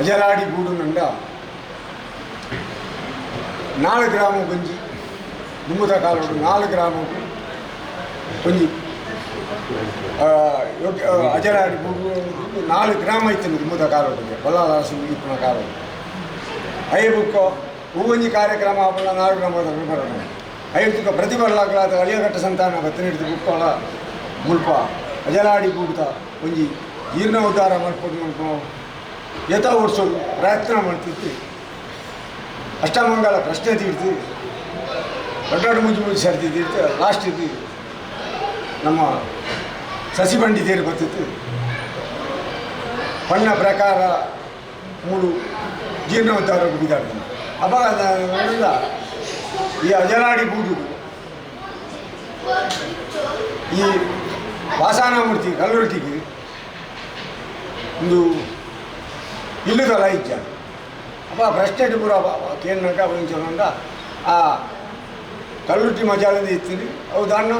ಅಜಲಾಡಿ ಗೂಡುನಂಡ 4 ಗ್ರಾಮ ಗಂಜಿ ದುಮ್ಮದ ಕಾಲೋಡು 4 ಗ್ರಾಮ ಗಂಜಿ ಅಜಲಾಡಿ ಗೂಡು 4 ಗ್ರಾಮ ಇತ್ತು ದುಮ್ಮದ ಕಾಲೋಡಿಗೆ ಬಲ್ಲಾಲಾಸಿ ಇಪ್ಪನ ಕಾಲೋಡು ಐ ಬುಕ್ಕೋ ಹೂವಂಜಿ ಕಾರ್ಯಕ್ರಮ ಆಪಣ 4 ಗ್ರಾಮದ ಬರೋಣ ಐದು ಪ್ರತಿಭಲಾಗಲಾದ ಅಳಿಯಘಟ್ಟ ಸಂತಾನ ಬತ್ತನಿಡ್ದು ಬುಕ್ಕೋಳ ಮುಲ್ಪ ಅಜಲಾಡಿ ಗೂಡ್ತ ಒಂಜಿ ಜೀರ್ಣೋದ್ಧಾರ ಮಾಡ್ಕೊಂಡು ಯಥ ಓಡಿಸೋದು ಪ್ರಯತ್ನ ಮಾಡ್ತಿತ್ತು. ಅಷ್ಟಮಂಗಲ ಪ್ರಶ್ನೆ ತೀರ್ತು ದೊಡ್ಡ ಮುಂಜಿ ಸರ್ತಿತ್ತು. ಲಾಸ್ಟಿದ್ದು ನಮ್ಮ ಸಸಿಬಂಡಿ ತೇರು ಬರ್ತಿತ್ತು. ಬಣ್ಣ ಪ್ರಕಾರ 3 ಜೀರ್ಣೋದ್ಧಾರ ಬಿದ್ದಾಡ್ತಾನೆ. ಅವಾಗ ನೋಡಿದ ಈ ಅಜಲಾಡಿ ಬೂದು ಈ ವಾಸನಮೂರ್ತಿ ಕಲ್ಲೊಟ್ಟಿಗೆ ಒಂದು ಇಲ್ಲದಲ್ಲ ಇಜ್ಜ ಅಪ್ಪ ಪ್ರಶ್ನೆ ಪೂರ ಕೇಳಕ ಬಂದ ಆ ಕಲ್ಲುಟ್ಟಿ ಮಜಾಲಿಂದ ಇತ್ತೀನಿ ಅವು ದಾನ್ನ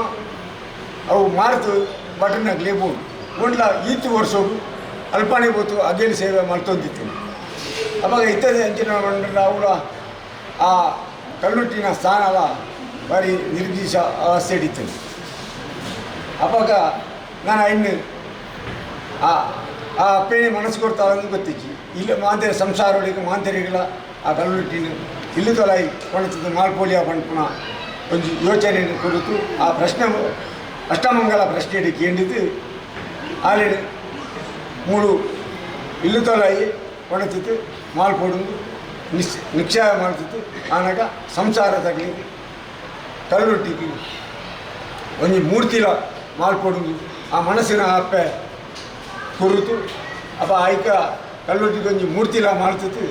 ಅವು ಮಾರ್ತು ಬಟನ್ನಾಗಲಿ ಬೋದು ಮುಂಡ್ಲ ಈತು ವರ್ಷೋದು ಅಲ್ಪಾಣಿ ಬೋತು ಅಗೇಲಿ ಸೇವೆ ಮಾಡ್ತೊಂದಿತ್ತೀನಿ. ಅವಾಗ ಇತ್ತದೆ ಅಂಚಿನ ಮಂಡಲ ಅವಳ ಆ ಕಲ್ಲುಟ್ಟಿನ ಸ್ಥಾನ ಅಲ್ಲ ಬಾರಿ ನಿರ್ದೇಶ ಅವಸ್ಥೆ ಹಿಡಿತೀನಿ. ಅವಾಗ ನಾನು ಇನ್ನು ಆ ಅಪ್ಪೇನೆ ಮನಸ್ಸು ಕೊಡ್ತಾಳಂದು ಗೊತ್ತಿಚ್ಚಿ ಇಲ್ಲ ಮಾಂತೆರ ಸಂಸಾರ ಒಳಗೆ ಮಾಂತೆರಿಗಳ ಆ ಕಲ್ಲುಟ್ಟಿನ ಇಲ್ಲಿ ತೊಲಾಯಿ ಕೊಣತದ ಮಾಲ್ಪೋಲಿಯ ಪಂಪುನ ಒಂದು ಯೋಚನೆಯನ್ನು ಕುರಿತು ಆ ಪ್ರಶ್ನೆ ಅಷ್ಟಮಂಗಲ ಪ್ರಶ್ನೆ ಹಿಡಿಕೆ ಎಂಡಿದ್ದು ಆಲೆ 3 ಇಲ್ಲು ತೊಲಾಯಿ ಕೊಣತಿತ್ತು ಮಾಲ್ಪೋಡುಂದು ನಿಕ್ಷೇಪ ಮಾಡ್ತಿತ್ತು. ಆನಾಗ ಸಂಸಾರ ತಗಲಿಗೆ ಕಲ್ಲುಟ್ಟಿಗೆ ಒಂದು ಮೂರ್ತಿಲ ಮಾಲ್ಪೋಡುಂದು ಆ ಮನಸ್ಸಿನ ಅಪ್ಪೆ ಕುರಿತು ಅಪ್ಪ ಆಯ್ಕ ಕಲ್ಲುಟ್ಟಿಗೆ ಒಂದು ಮೂರ್ತಿಲ ಮಾಡ್ತಿತ್ತು.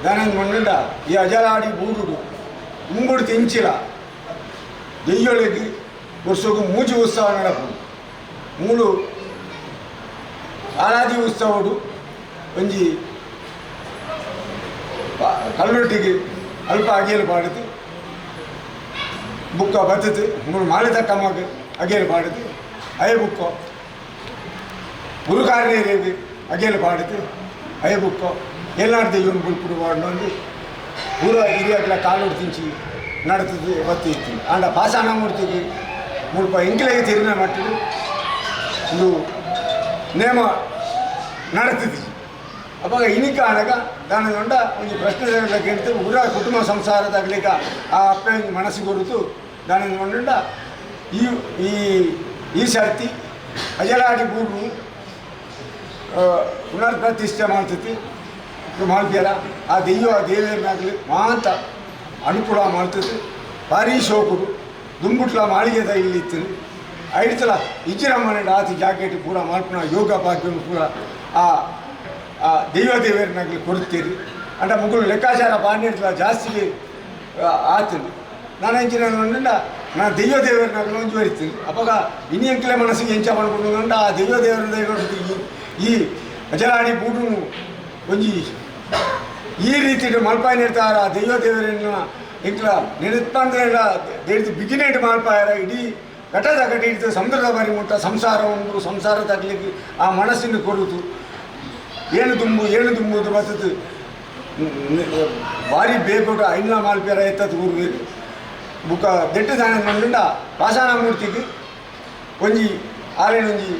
ದಾನಂದ ಮಣ್ಣಂಡ ಈ ಅಜಲಾಡಿ ಬೂಡುಡು ಮುಂಗುಡು ತೆಂಚಿಲ ದೆಯ್ಯೊಳಗೆ ವರ್ಷಗೂ ಮೂಜಿ ಉತ್ಸವ ನಡಪು 3 ಆರಾಧಿ ಉತ್ಸವಡು ಒಂಜಿ ಕಲ್ಲೊಟ್ಟಿಗೆ ಅಲ್ಪ ಅಗೇಲು ಪಾಡಿತು ಬುಕ್ಕ ಬತ್ತದು 3 ಮಾಲೆ ತಕ್ಕಮ್ಮಗೆ ಅಗೇಲು ಪಾಡಿತು ಅಯ ಬುಕ್ಕೋ ಗುರುಕಾರ್ಯರಿಗೆ ಅಗೇಲು ಪಾಡಿತು ಅಯ ಬುಕ್ಕೋ ಎಲ್ಲಾರ್ದು ಇವನು ಬುಲ್ಪುಡು ಮಾಡಿ ಪೂರ ಹಿರಿಯಗಳ ಕಾಲೋಡು ತಿಂಚಿ ನಡ್ತದೆ ಬತ್ತಿ ಇತ್ತು ಆಂಡ ಪಾಸಾನ ಮೂರ್ತಿಗೆ ಮುಲ್ಪ ಎಂಕಿಲೆಗೆ ತಿರುಗಿನ ಮಟ್ಟಿಗೆ ಒಂದು ನೇಮ ನಡ್ತಿದ್ವಿ. ಅವಾಗ ಇನಿಕ ಆನಾಗ ದಾನಗೊಂಡ ಒಂದು ಪ್ರಶ್ನೆ ಕೇಳ್ತು ಊರ ಕುಟುಂಬ ಸಂಸಾರದಾಗಲಿಕ್ಕೆ ಆ ಅಪ್ಪೆ ಮನಸ್ಸಿಗೆ ಗುರುತು ದಾನಗೊಂಡ ಈ ಸರ್ತಿ ಅಜಲಾಡಿ ಬೂಡು ಪುನರ್ ಪ್ರತಿಷ್ಠೆ ಮಾಡ್ತೈತಿ ಮಾಡ್ತೀರ ಆ ದೆಯ್ಯ ಆ ದೇವಿಯನ್ನಾಗಲಿ ಮಾತ ಅನುಕೂಲ ಮಾಡ್ತೈತಿ. ಭಾರಿ ಶೋಕರು ದುಂಬುಟ್ಲ ಮಾಳಿಗೆದ ಇಲ್ಲಿತ್ತು ಐಡ್ತಲ ಇಜ್ಜಿರಮ್ಮನ ಆತಿ ಜಾಕೆಟ್ ಪೂರ ಮಾಲ್ಪನ ಯೋಗ ಭಾಗ್ಯನು ಪೂರ ಆ ದೇವರನ್ನಾಗಲಿ ಕೊಡ್ತೀರಿ ಅಂಡ ಮುಗುಳು ಲೆಕ್ಕಾಚಾರ ಪಾಂಡಿರ್ತಲ ಜಾಸ್ತಿಗೆ ಆತೀನಿ. ನಾನು ಎಂಚಿನ ನಾನು ದೇವರನ್ನಾಗಲಿ ಒಂದು ಬರಿತೀನಿ. ಅವಾಗ ಇನ್ನೆಂಕಲೆ ಮನಸ್ಸಿಗೆ ಎಂಚ ಮಾಡ್ಕೊಂಡು ಕಂಡ ಆ ದೇವರನ್ನ ಈ ಅಜಲಾಡಿ ಬೂಡು ಒಂಜಿ ಈ ರೀತಿ ಮಲ್ಪಾಯನ ಇರ್ತಾರ ಆ ದೇವರನ್ನ ಎಂಕ್ಲ ನೆನಪಂದ್ರೆ ದೇಡ್ದು ಬಿಗಿನೇಟ್ ಮಲ್ಪಾಯರ ಇಡೀ ಘಟದ ಘಟ ಇಡ್ತದೆ ಸಮುದ್ರದ ಬಾರಿ ಮುಟ್ಟ ಸಂಸಾರ ಉಂಟು ಸಂಸಾರ ತಗಲಿಕ್ಕೆ ಆ ಮನಸ್ಸಿನ ಕೊಡುದು ಏನು ತುಂಬುದು ಬರ್ತದೆ ಭಾರಿ ಬೇಕೊಟ್ಟು ಐನ ಮಾಲ್ಪೇರ ಎತ್ತದ ಊರಿಗೆ ಬುಕ್ಕ ದೆಟ್ಟು ದಾನ ಮಂಡ ಪಾಷಾಣ ಮೂರ್ತಿಗೆ ಒಂಜಿ ಆರೇನೊಂಜಿ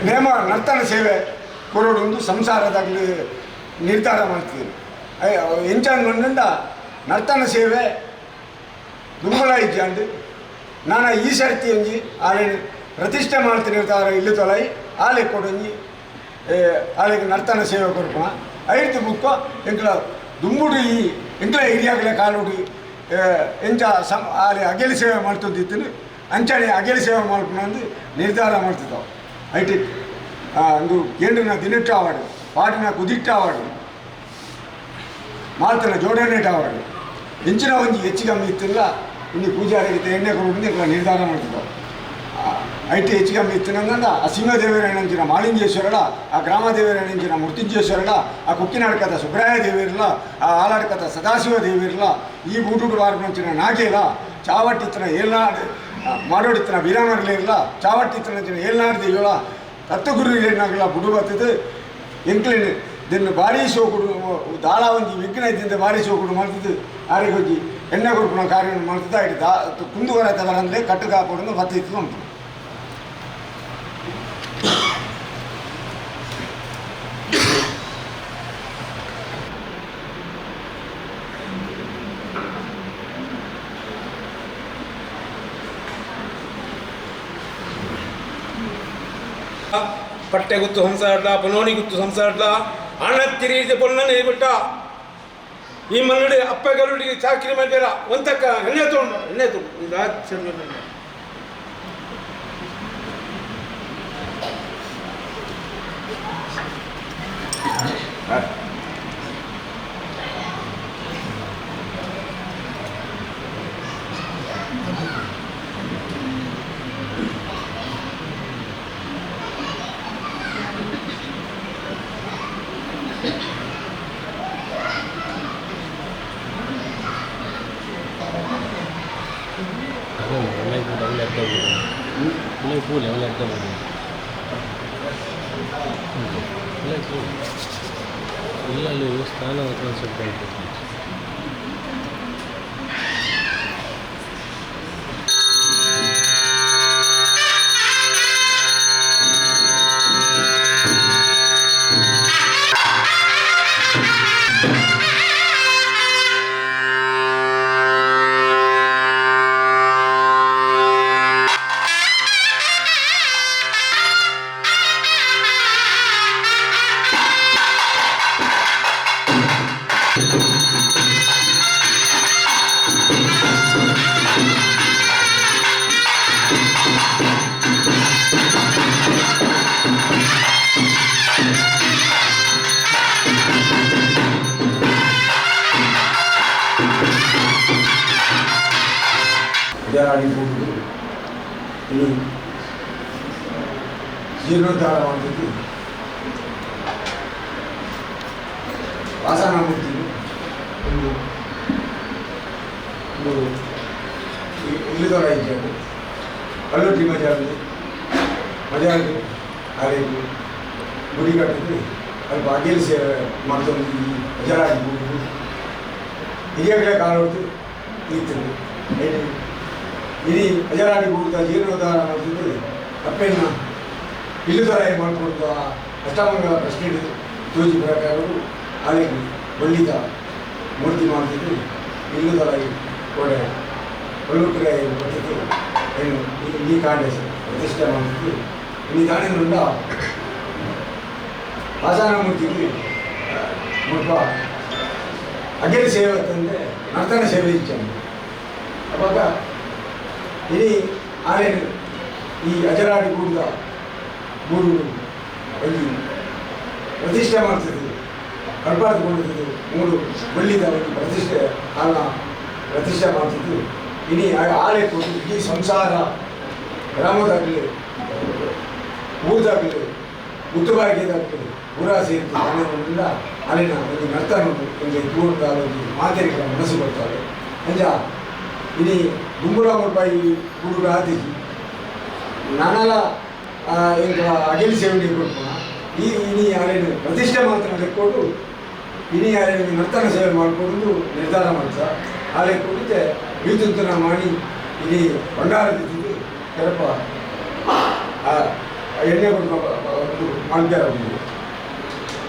ನೇಮ ನರ್ತನ ಸೇವೆ ಕೊರೋಡು ಸಂಸಾರದಾಗಲಿ ನಿರ್ಧಾರ ಮಾಡ್ತಿದ್ರು. ಎಂಚಾನ್ ಮಂಡ ನರ್ತನ ಸೇವೆ ದುಂಬಳ ಇಜ್ಜಾಂಡು ನಾನು ಈ ಸರ್ತಿ ಒಂಜಿ ಆಲೆ ಪ್ರತಿಷ್ಠೆ ಮಾಡ್ತೀನಿ ನಿರ್ಧಾರ ಇಲ್ಲು ತೊಲಾಯಿ ಆಲೆ ಕೊಡೊಂಜಿ ಆಲೆಗೆ ನರ್ತನ ಸೇವೆ ಕೊಡ್ಕೋಣ ಐದು ಬುಕ್ಕ ಎಂಕ್ಲ ದುಂಬುಡು ಈ ಎಂಕ್ಲ ಹಿರಿಯಾಗಲೇ ಕಾಲುಡು ಎಂಚ ಆಲೆ ಅಗೆಲಿ ಸೇವೆ ಮಾಡ್ತಿದ್ದೀನಿ ಅಂಚನೆ ಅಗೆಲಿ ಸೇವೆ ಮಾಡ್ಕೊಂಡು ನಿರ್ಧಾರ ಮಾಡ್ತಿದ್ದಾವೆ. ಐಟಿ ಒಂದು ಗೇಂಡಿನ ದಿನೆಟ್ಟ ಆವಾಡು ಪಾಟಿನ ಕುದಿಟ್ಟ ಆವಾಡು ಮಾಲ್ತನ ಜೋಡಣೆಟ ಆವಾಡು ಹೆಂಚಿನ ಒಂಜಿ ಹೆಚ್ಚಿಗೆ ಇತ್ತಿಲ್ಲ ಇನ್ನು ಪೂಜಾರಿಗೆ ಎಣ್ಣೆ ಕೊಡು ನಿರ್ಧಾರ ಮಾಡ್ತಿದ್ದಾವೆ. ಐಟಿ ಹೆಚ್ಚಿಗೆ ಇತ್ತಿನಂದ ಆ ಸಿಂಹದೇವರ ಎಣಂಚಿನ ಮಾಳಿಂಗೇಶ್ವರಳ ಆ ಗ್ರಾಮದೇವರ ಎಣಂಚಿನ ಮೃತ್ಯುಂಜೇಶ್ವರಳ ಆ ಕುಕ್ಕಿನಾಡ್ಕದ ಸುಬ್ರಾಯ ದೇವಿರಲ್ಲ ಆ ಆಲಾಡ್ಕದ ಸದಾಶಿವ ದೇವಿರಲ್ಲ ಈ ಬೂಟುಡು ಬಾರ್ಪಂಚಿನ ನಾಗೇಲ ಚಾವಟ್ಟಿತ್ತನ ಏಳ್ನಾಡು ಮಾಡೋಡಿತ್ತನ ವೀರಮರಲಿ ಇರಲ್ಲ ಚಾವಟ್ಟಿತ್ತನ ಏಳ್ನಾಡು ದೇವಿಗಳ ಸತ್ತಗುರು ಏನಾಗಲ್ಲ ಬುಡು ಬರ್ತದೆ ಎಂಕ್ಲೇನು ಇದನ್ನು ಭಾರಿ ಸೋಕುಡು ದಾಳ ಒಂಜಿ ವಿಘ್ನದಿಂದ ಭಾರಿ ಸೋಕುಡು ಮಾಡ್ತದೆ ಆರಿಗೆ ಹೋಗಿ ಎಣ್ಣೆ ಕೊಡ್ಕೊಂಡು ಕಾರ್ಯ ಮಾಡ್ತದೆ ಆಯ್ತು ಕುಂದುವರ ತವರಂದರೆ ಕಟ್ಟು ಕಾಪಾಡೋದು ಬತ್ತಿತ್ತು ಉಂಟು ಪಟ್ಟೆ ಗುತ್ತು ಸಂಸಾರ ಪನೋಣಿ ಗುತ್ತು ಸಂಸಾರ ಹಣ ತಿರುಗಿದ ಪೊಣ್ಣನೇ ಬಿಟ್ಟ ಈ ಮನ್ನಡಿ ಅಪ್ಪಗರುಡಿಗೆ ಚಾಕರಿ ಮಾಡ್ಯಾರ ಒಂತಕ್ಕ ಎಣ್ಣೆ ತೊಗೊಂಡು ಎಲ್ಲೂ ಸ್ನಾನ ಸ್ವಲ್ಪ ಜರಾಡಿಬಹುದು ಇನ್ನು ಜೀರ್ಣೋದ್ಧಾರ ಮಾಡ್ತಿದ್ದು ವಾಸನ ಮೂರ್ತಿ ಒಂದು ಇಲ್ಲಿದವರ ಇದ್ದಾರೆ ಕಲ್ಲುಟ್ಟಿ ಮಜಾರು ಆರೇಕು ಗುಡಿ ಕಟ್ಟಿದ್ದು ಸ್ವಲ್ಪ ಅಡಿಯಲ್ಲಿ ಸೇವೆ ಮಾಡ್ಕೊಂಡು ಜರಾಡಿಬಹುದು ಹಿರಿಯಗಳೇ ಕಾಲ ಹೊತ್ತು ನಿಂತಿದ್ದು ಇಡೀ ಅಜರಾಡಿ ಹೋದ ಜೀರ್ಣೋದ್ಧಾರ ಮಾಡ್ತಿದ್ದು ಅಪ್ಪೆಯನ್ನು ಇಲ್ಲುದರ ಮಾಡಿಕೊಡ್ತು ಆ ಅಷ್ಟಾಂಗ ಪ್ರೆಸಿಡೆಂಟ್ ಜೋಜಿ ಪ್ರಕಾರರು ಆಲಿಗೆ ಬಳ್ಳಿದ ಮೂರ್ತಿ ಮಾಡ್ತಿದ್ದು ಇಲ್ಲುದರ ಕೊಡೆ ಒಳ್ಳುಟ್ಟರೆ ಬರ್ತಿತ್ತು ಏನು ಈ ಕಾಂಡೆ ಪ್ರತಿಷ್ಠೆ ಮಾಡ್ತಿದ್ದು ಈ ದಾಣಿನಿಂದ ಆಚಾರ ಮೂರ್ತಿಗೆ ಮುಲ್ಪ ಅಗೆಲ್ ಸೇವೆ ಅಂತಂದರೆ ನರ್ತನ ಸೇವೆ ಇಚ್ಛೆ ಅವಾಗ ಇಡೀ ಆನೇನು ಈ ಅಜರಾಡಿ ಗೂಡಿದ ಗೂಡು ಒಂದು ಪ್ರತಿಷ್ಠೆ ಮಾಡ್ತಿದ್ದು ಕಡ್ಪಾಡ್ಕೊಂಡಿದ್ದು ಮೂರು ಬಳ್ಳಿದ ಒಂದು ಪ್ರತಿಷ್ಠೆ ಕಾರಣ ಪ್ರತಿಷ್ಠೆ ಮಾಡ್ತಿದ್ದು ಇಡೀ ಆಲೆ ಕೊಟ್ಟು ಇಡೀ ಸಂಸಾರ ಗ್ರಾಮದಾಗಲಿ ಊರದಾಗಲಿ ಉತ್ತುಭಾಗ್ಯದಾಗಲಿ ಊರ ಸೇರಿದ್ದು ಕಾರಣದಿಂದ ಅಲ್ಲಿನ ಒಂದು ನರ್ತನ ಒಂದು ದೂರದ ಒಂದು ಮಾತೆಗಳ ಮನಸ್ಸು ಬರ್ತಾರೆ ಅಂಜ ini Gumbura Murpai Guru Hati Nanala ఇంకా అగిలి సేవని కొడుకున్నా ini ಯಾರೇನು ಪ್ರತಿಷ್ಠೆ ಮಾತ್ರ ಲೆಕ್ಕೊಂಡು ini ಯಾರೇನು ನರ್ತನ ಸೇವೆ ಮಾಡಿಕೊಂಡು ನಿರ್ಧಾರ ಮಾಡ್ತಾ ಆ ಲೆಕ್ಕೊಡುತ್ತೆ ವಿದ್ಯುತ್ತನ ಮಾಡಿ ಇಲ್ಲಿ ಭಂಡಾರದಿದ್ದು ಕೆಲಪ ಎಣ್ಣೆ ಕೊಟ್ಟು ಮಾಡ್ತಾರೆ ಅವರು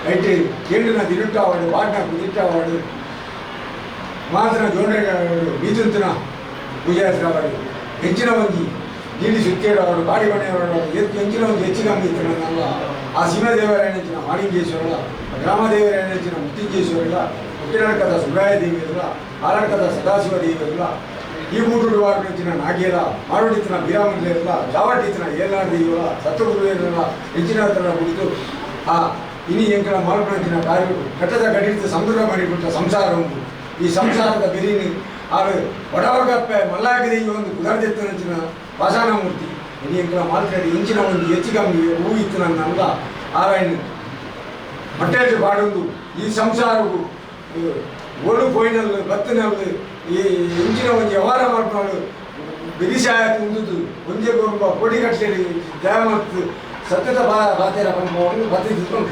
ಐಟಿ ಕೇಂದ್ರನ ದಿರುಟ್ಟಾವಾಡು ವಾಡ್ನ ಕುದಿಟ್ಟಾವಾಡು ಮಾತ್ರ ಜೋಡಣೆ ವಿದ್ಯುತ್ತನ ಪೂಜಾಸ್ತ್ರವಾಡು ಹೆಚ್ಚಿನ ಒಂಜಿ ನೀಡಿ ಸುತ್ತೇಡವಾಡು ಬಾಡಿ ಬಣ್ಣೆವಾಡು ಹೆಚ್ಚಿನ ಒಂದು ಹೆಚ್ಚಿನ ಇತ್ತನಲ್ಲ ಆ ಸಿಂಹದೇವರಾಯಣಿಂಚಿನ ಮಾಣಿಂಗೇಶ್ವರಲ್ಲ ಗ್ರಾಮದೇವರಾಯಣಿಂಚಿನ ಮುತ್ತಿಂಗೇಶ್ವರಲ್ಲ ಉಕ್ಕಿನಡ್ಕದ ಸುಬ್ರಾಯ ದೇವಿಯಲ್ಲ ಆಲಡ್ಕದ ಸದಾಶಿವ ದೇವಿಯಲ್ಲ ಈ ಮೂರು ವಾರಗಳ ನಾಗೇಲ ಮಾರುಡಿತನ ಬೀರಾಮಂದಿರಲ್ಲ ಜಾವಟಿತನ ಏಲಾಡ ದೇವಿಯಲ್ಲ ಸತ್ತಗುರುವೇನಲ್ಲ ಹೆಚ್ಚಿನ ಹತ್ರ ಕುಳಿತು ಆ ಇನಿ ಎಂಕಲ ಮಾಲ್ಪಂಚಿನ ಕಾರ್ಯ ಕಟ್ಟದ ಗಡಿತ ಸಮುದ್ರ ಮಾಡಿಬಿಟ್ಟ ಸಂಸಾರ ಉಂಟು ಈ ಸಂಸಾರದ ಬೆರೀನಿ ಆಳು ಒಡವಗಪ್ಪೆ ಮಲ್ಲಾಗಿರಿ ಒಂದು ಕುದರ್ದೆತ್ತನಂಚಿನ ಪಾಷಾಣ ಮೂರ್ತಿ ಇನಿ ಎಂಕಲ ಮಾಲ್ಕಡಿ ಇಂಚಿನ ಒಂದು ಹೆಚ್ಚಿಗಮ್ಮಿ ಹೂ ಇತ್ತು ನನ್ನ ಆರಾಯಣ ಮಟ್ಟೆಯಲ್ಲಿ ಬಾಡೊಂದು ಈ ಸಂಸಾರವು ಓಡು ಪೋಯಿನಲ್ಲಿ ಬತ್ತಿನಲ್ಲಿ ಈ ಇಂಚಿನ ಒಂದು ವ್ಯವಹಾರ ಮಾಡ್ಕೊಂಡು ಬಿರಿಸಾಯ ತುಂದುದು ಒಂದೇ ಗೊಂಬ ಕೋಡಿ ಕಟ್ಟಲಿ ದಯ ಮತ್ತು सत्यता बातेर पनि बाते दिनु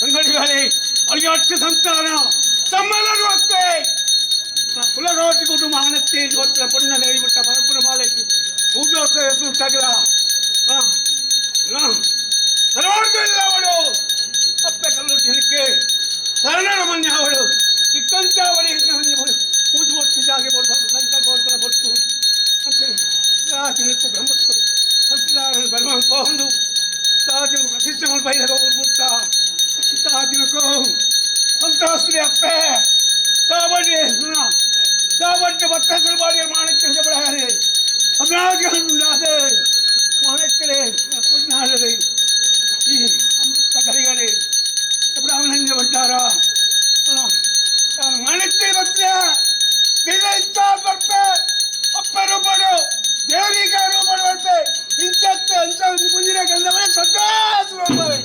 अंगड़ी ಅಟ್ಟು ಸಂತಾನ ತಮ್ಮೆಲ್ಲರೂ ಅಷ್ಟೇ ಕುಲಗೋಟಿ ಕುಟುಂಬ ಆನತ್ತಿ ಗೊತ್ತಿಲ್ಲ ಪುಣ್ಯ ನೇಯ್ಬಿಟ್ಟ ಪರಪುರ ಮಾಲೆ ಪೂಜೋತ್ಸವ ಸುಟ್ಟಾಗಿಲ್ಲ ಸರ್ವಾರ್ಗಲ್ಲ ಅವಳು ಅಪ್ಪೆ ಕಲ್ಲುಟ್ಟಿನಕ್ಕೆ ಶರಣರ ಮನ್ಯ ಅವಳು ಸಿಕ್ಕಂಚಾವಳಿ ಪೂಜೆ ಒಟ್ಟಿದ್ದಾಗೆ ಬರ್ಬಾರ್ದು ಸಂಕಲ್ಪ ಬಟ್ಟು ಅಂತೇಳಿ ರಾಜನಕ್ಕೂ ಬ್ರಹ್ಮತ್ವರು ಸತ್ಯನಾರಾಯಣ ಬಲಮ ಒಂದು ತಾಜನకు ప్రతిష్టమల పైన ముట్ట తాజనకు సంతాస్త్రి అప్పే కాబట్టి బట్టసలు బాడి మాణిక్యం చెప్పడాలి అనాజంలాదే మాణిక్యలే కొన్నాడే ఈ అమృత కలిగలే ఇప్పుడు ఆనందపడ్డారా మాణిక్య భక్త విజయిస్తా పట్టే అప్పరూపడు దేవికా రూపడు పట్టే ఇంచత్తే అంత కుంజిరే గంధమనే సంతోషం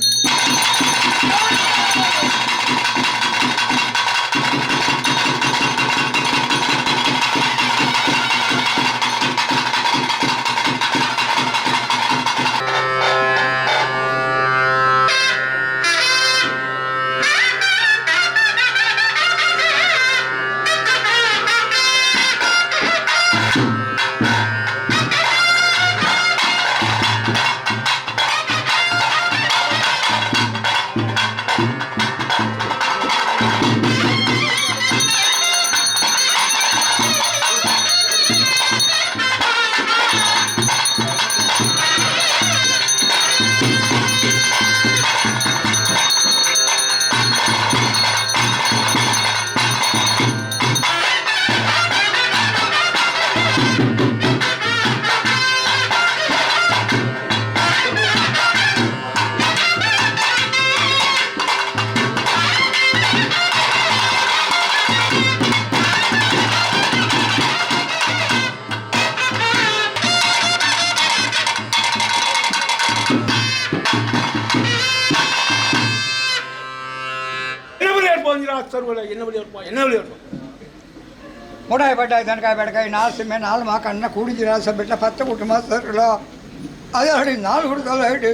முடாய் பட்டாய் தனக்காய் பெடக்காய் 4 செம்மே 4 மாக்க அண்ணன் கூடிஞ்சு ராசம் பெட்ட 10 குட்டுமா சருலா அதே அப்படி 4 கொடுத்தாலும் ஆயிட்டு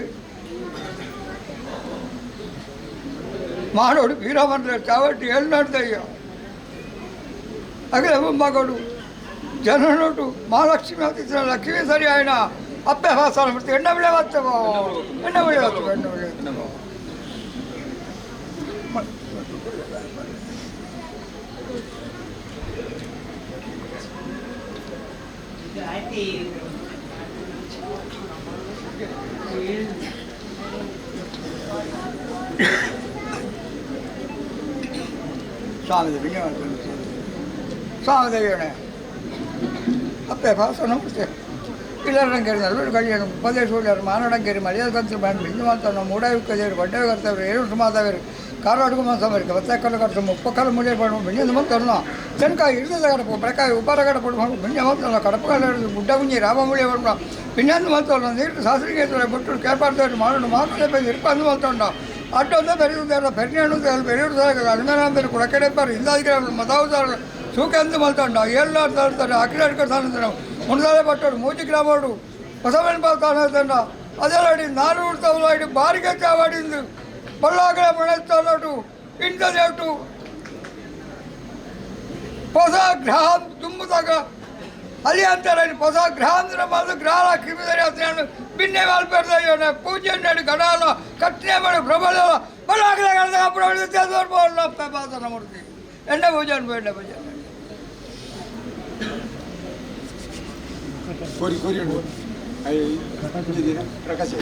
మానవుడు వీరమంత్ర కాబట్టి వెళ్ళినట్టయ్యా అక్కడ మగడు జననుడు మహాలక్ష్మి అతిథి లక్ష్మీ సరి ఆయన అభ్యాసాలు పెడితే ఎన్న విడే వచ్చావో ఎన్న విడే వచ్చావు ఎన్న విడే ಸ್ವಾಮಿ ಸ್ವಾಮಿ ದೇವಿಯಣೆ ಅಪ್ಪೆ ಭಾಷಣ పిల్లలను కేరు నలుగురు కలిగాను 10 చూడారు మానడం కేరి మర్యాద కంతులు బాండి బిందు మాత్రం మూడాయి కదేరు బడ్డే కర్తవ్రు ఏడు మాతావేరు కారు అడుగు మాసమరికి వత్తెక్కలు కట్టు ముప్పకలు ముడే పడు బిందు మొత్తం చెనకాయ ఇరుద గడప బెడకాయ ఉపార గడపడు బిందు మొత్తం కడపగలడు గుడ్డ గుంజి రామముడే పడు బిందు మొత్తం నీరు శాస్త్రీయ బొట్టుడు కేర్పాడుతాడు మానవుడు మాకు ఇరుపందు మొత్తం అడ్డంతా పెరుగుతారు పెరిగినాడు పెరుగుతారు కదా అనుమానం పేరు కుడకెడపారు ఇందాదికి మతావుతారు సూకెందు మొత్తం ఏళ్ళు తడుతారు అక్కడ సాధించడం ముందుగానే పట్టాడు మూతికి రావాడు ಹೊಸವನ ಪಾತಾನ ಅದೆಲ್ಲಾಡಿ 4 ಉಡ್ತಾವಲಾಡಿ ಬಾರಿಗೆ ಚಾವಾಡಿಂದು ಬಳ್ಳಾಗಲ ಮಣೆಸ್ತೋಲಟು ಇಂಟರ್ನೆಟ್ಟು ಹೊಸ ಗ್ರಹ ತುಂಬುತ್ತಾಗ ಅಲ್ಲಿ ಅಂತಾರೆ ಹೊಸ ಗ್ರಹ ಅಂದ್ರೆ ಮೊದಲು ಗ್ರಹ ಕಿಮಿದರೆ ಅಂತ ಬಿನ್ನೆ ಮಾಲ್ಪೇರ್ದ ಪೂಜೆ ನಡಿ ಗಡಾಲ ಕಟ್ಟನೆ ಮಾಡಿ ಪ್ರಬಲ ಬಳ್ಳಾಗಲ ಅప్పుడు ಪಾತನ ಮೂರ್ತಿ ಎಣ್ಣೆ ಪೂಜೆ ಎಣ್ಣೆ ಪೂಜೆ కోరి కోరి ప్రకాశ్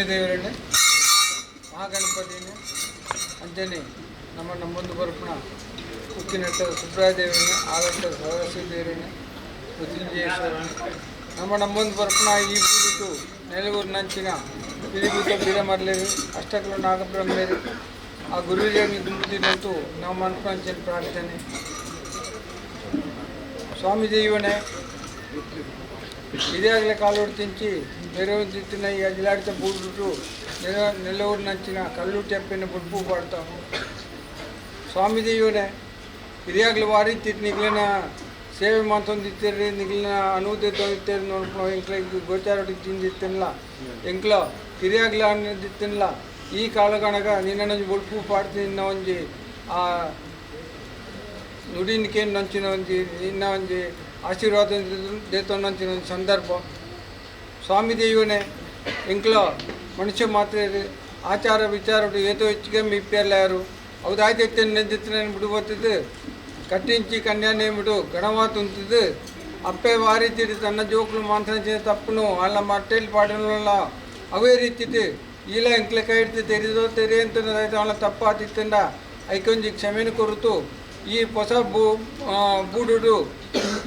ದೇವರನ್ನೇ ಮಹಾಗಣಪತಿನೇ ಅಂಜನೆ ನಮ್ಮ ಮುಂದೆ ಬರಪಣ ಉಕ್ಕಿನಟ್ಟ ಸುಬ್ರಾಯ ದೇವರನ್ನೇ ಆಲಂಟ ಸರಸ್ವತಿ ದೇವರನ್ನೇ ಮೃತ್ಯುಂಜಯೇಶ್ವರನೇ ನಮ್ಮ ಮುಂದೆ ಬರಪಣ ಈ ಬೂದಿಟ್ಟು ನೆಲಗೂರು ನಂಚಿನ ಪಿಲಿಭೂತ ಬೀರಮರ್ಲೇರು ಅಷ್ಟಕಲು ನಾಗಬ್ರಹ್ಮೇರು ಆ ಗುರುವಿಗೆ ದುಂಬುತ್ತಿನಂತೂ ನಾವು ಅನ್ಕೊಂಚಿನ ಪ್ರಾರ್ಥನೆ ಸ್ವಾಮಿ ದೇವನೇ ఇదేగలే కాలుడు తెంచి నెరవేర్చిన ఈ అజిలాడితే బూడుటు నెల్లూరు నంచిన కళ్ళు చెప్పిన బుడ్పు పడతాము స్వామి ದೇವನೇ ಇದಾಗಲೇ ವಾರಿ ನಿಗಲಿನ ಸೇವೆ ಮಾಡ್ತೊಂದಿರ್ತೀರಿ ನಿಗಲಿನ ಅನುಭೂತಿ ತೊಂದಿರ್ತೀರಿ ನೋಡ್ಕೊಂಡು ಎಂಕ್ಲ ಗೋಚಾರೊಟ್ಟಿಗೆ ತಿಂದಿರ್ತೀನಿಲ್ಲ ಎಂಕ್ಲ ಕಿರಿಯಾಗಲ ಅನ್ನೋದಿರ್ತೀನಿಲ್ಲ ಈ ಕಾಲಗಣಗ ನಿನ್ನೊಂದು ಬುಡ್ಪು ಪಾಡ್ತೀನಿ ನಿನ್ನ ಒಂಜಿ ಆ ನುಡಿನಿಕೆ ನಂಚಿನ ಒಂಜಿ ನಿನ್ನ ಒಂಜಿ ಆಶೀರ್ವಾದ ದೇತೊಂದಿನ ಒಂದು ಸಂದರ್ಭ ಸ್ವಾಮಿ ದೇವನೇ ಇಂಕ್ಲ ಮನುಷ್ಯ ಮಾತ್ರ ಆಚಾರ ವಿಚಾರ ಏತೋ ಹೆಚ್ಚಿಗೆ ಮಿಪ್ಪೆಲ್ಲಾರು ಅವ್ದಾಯ್ತು ನೆಂದಿತ್ತು ಬಿಡುಬತ್ತಿದ್ದು ಕಟ್ಟಿಂಚಿ ಕನ್ಯಾನೇ ಬಿಡು ಗಣವಾತ ಉಂತಿದ್ದು ಅಪ್ಪೆ ವಾರಿ ತಿಡಿ ತನ್ನ ಜೋಕ್ಲು ಮಾತ್ರ ತಪ್ಪನು ಅಲ್ಲ ಮಟ್ಟೆಲ್ಲಿ ಪಾಡಲ್ಲ ಅವೇ ರೀತಿದ್ದು ಇಲ್ಲ ಇಂಕ್ಲೆ ಕೈ ಇಡ್ತಿ ತೆರೆದೋ ತೆರೆ ಅಂತ ಅವಳ ತಪ್ಪಾತಿತ್ತಂಡ ಐಕೊಂಜಿ ಕ್ಷಮೆನ ಕೊರತು ಈ ಹೊಸ ಬೂಡುಡು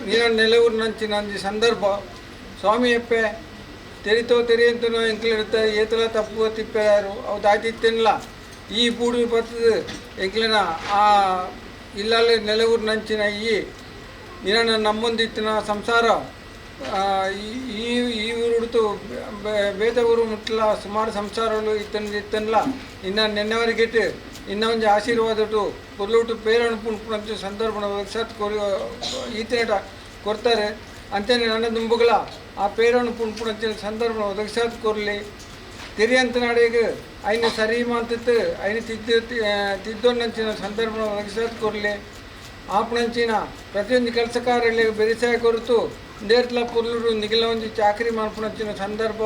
ನೀರ ನೆಲೂರು ನಂಚಿನ ಸಂದರ್ಭ ಸ್ವಾಮಿ ಅಪ್ಪೆ ತೆರಿತೋ ತೆರಿ ಅಂತ ಎಂಕ್ಲೆ ಇರುತ್ತೆ ಏತಲ ತಪ್ಪು ತಿಪ್ಪೆಯಾರು ಅವು ದಾಯ್ತಿತ್ತೇನಿಲ್ಲ ಈ ಬೂಡು ಬರ್ತದೆ ಎಂಕ್ಲೆನ ಆ ಇಲ್ಲಲ್ಲಿ ನೆಲೂರು ನಂಚಿನ ಈ ನೀರನ್ನ ನಮ್ಮೊಂದಿತ್ತಿನ ಸಂಸಾರ ಈ ಊರುಡ್ತು ಬೇತ ಊರು ಮುಟ್ಟಲ ಸುಮಾರು ಸಂಸಾರಗಳು ಇತ್ತನ್ಲ ಇನ್ನು ನೆನ್ನೆವರೆಗಿಟ್ಟು ಇನ್ನೊಂದು ಆಶೀರ್ವಾದಟ್ಟು ಕೊರ್ಲುಟ್ಟು ಪೇರಣ ಪುಣ್ಪುಣಂತ ಸಂದರ್ಭ ವಕ್ಷಾತ್ ಈತೇಟ ಕೊಡ್ತಾರೆ ಅಂತೇನೆ ನನ್ನ ದುಂಬುಗಳ ಆ ಪೇರಣ ಪುಣ್ಪುಣಂಚಿನ ಸಂದರ್ಭ ವಕ್ಷಾತ್ ಕೊರಲಿ ತೆರಿ ಅಂತ ನಾಡಿಗೆ ಐನ ಸರಿ ಮಾತಿತ್ತು ಐನ ತಿದ್ದೊಂದಂಚಿನ ಸಂದರ್ಭ ವಕ್ಷಾತ್ ಕೊರಲಿ ಆಪಣಂಚಿನ ಪ್ರತಿಯೊಂದು ಕೆಲಸಕಾರಲ್ಲಿ ಬೆರಿಸಾಯ ಕೊರತು ನೇರ್ಲ ಪುರ್ಲುಡು ನಿಗಿಲ ಒಂದು ಚಾಕರಿ ಮಾಡ್ಪಣಂಚಿನ ಸಂದರ್ಭ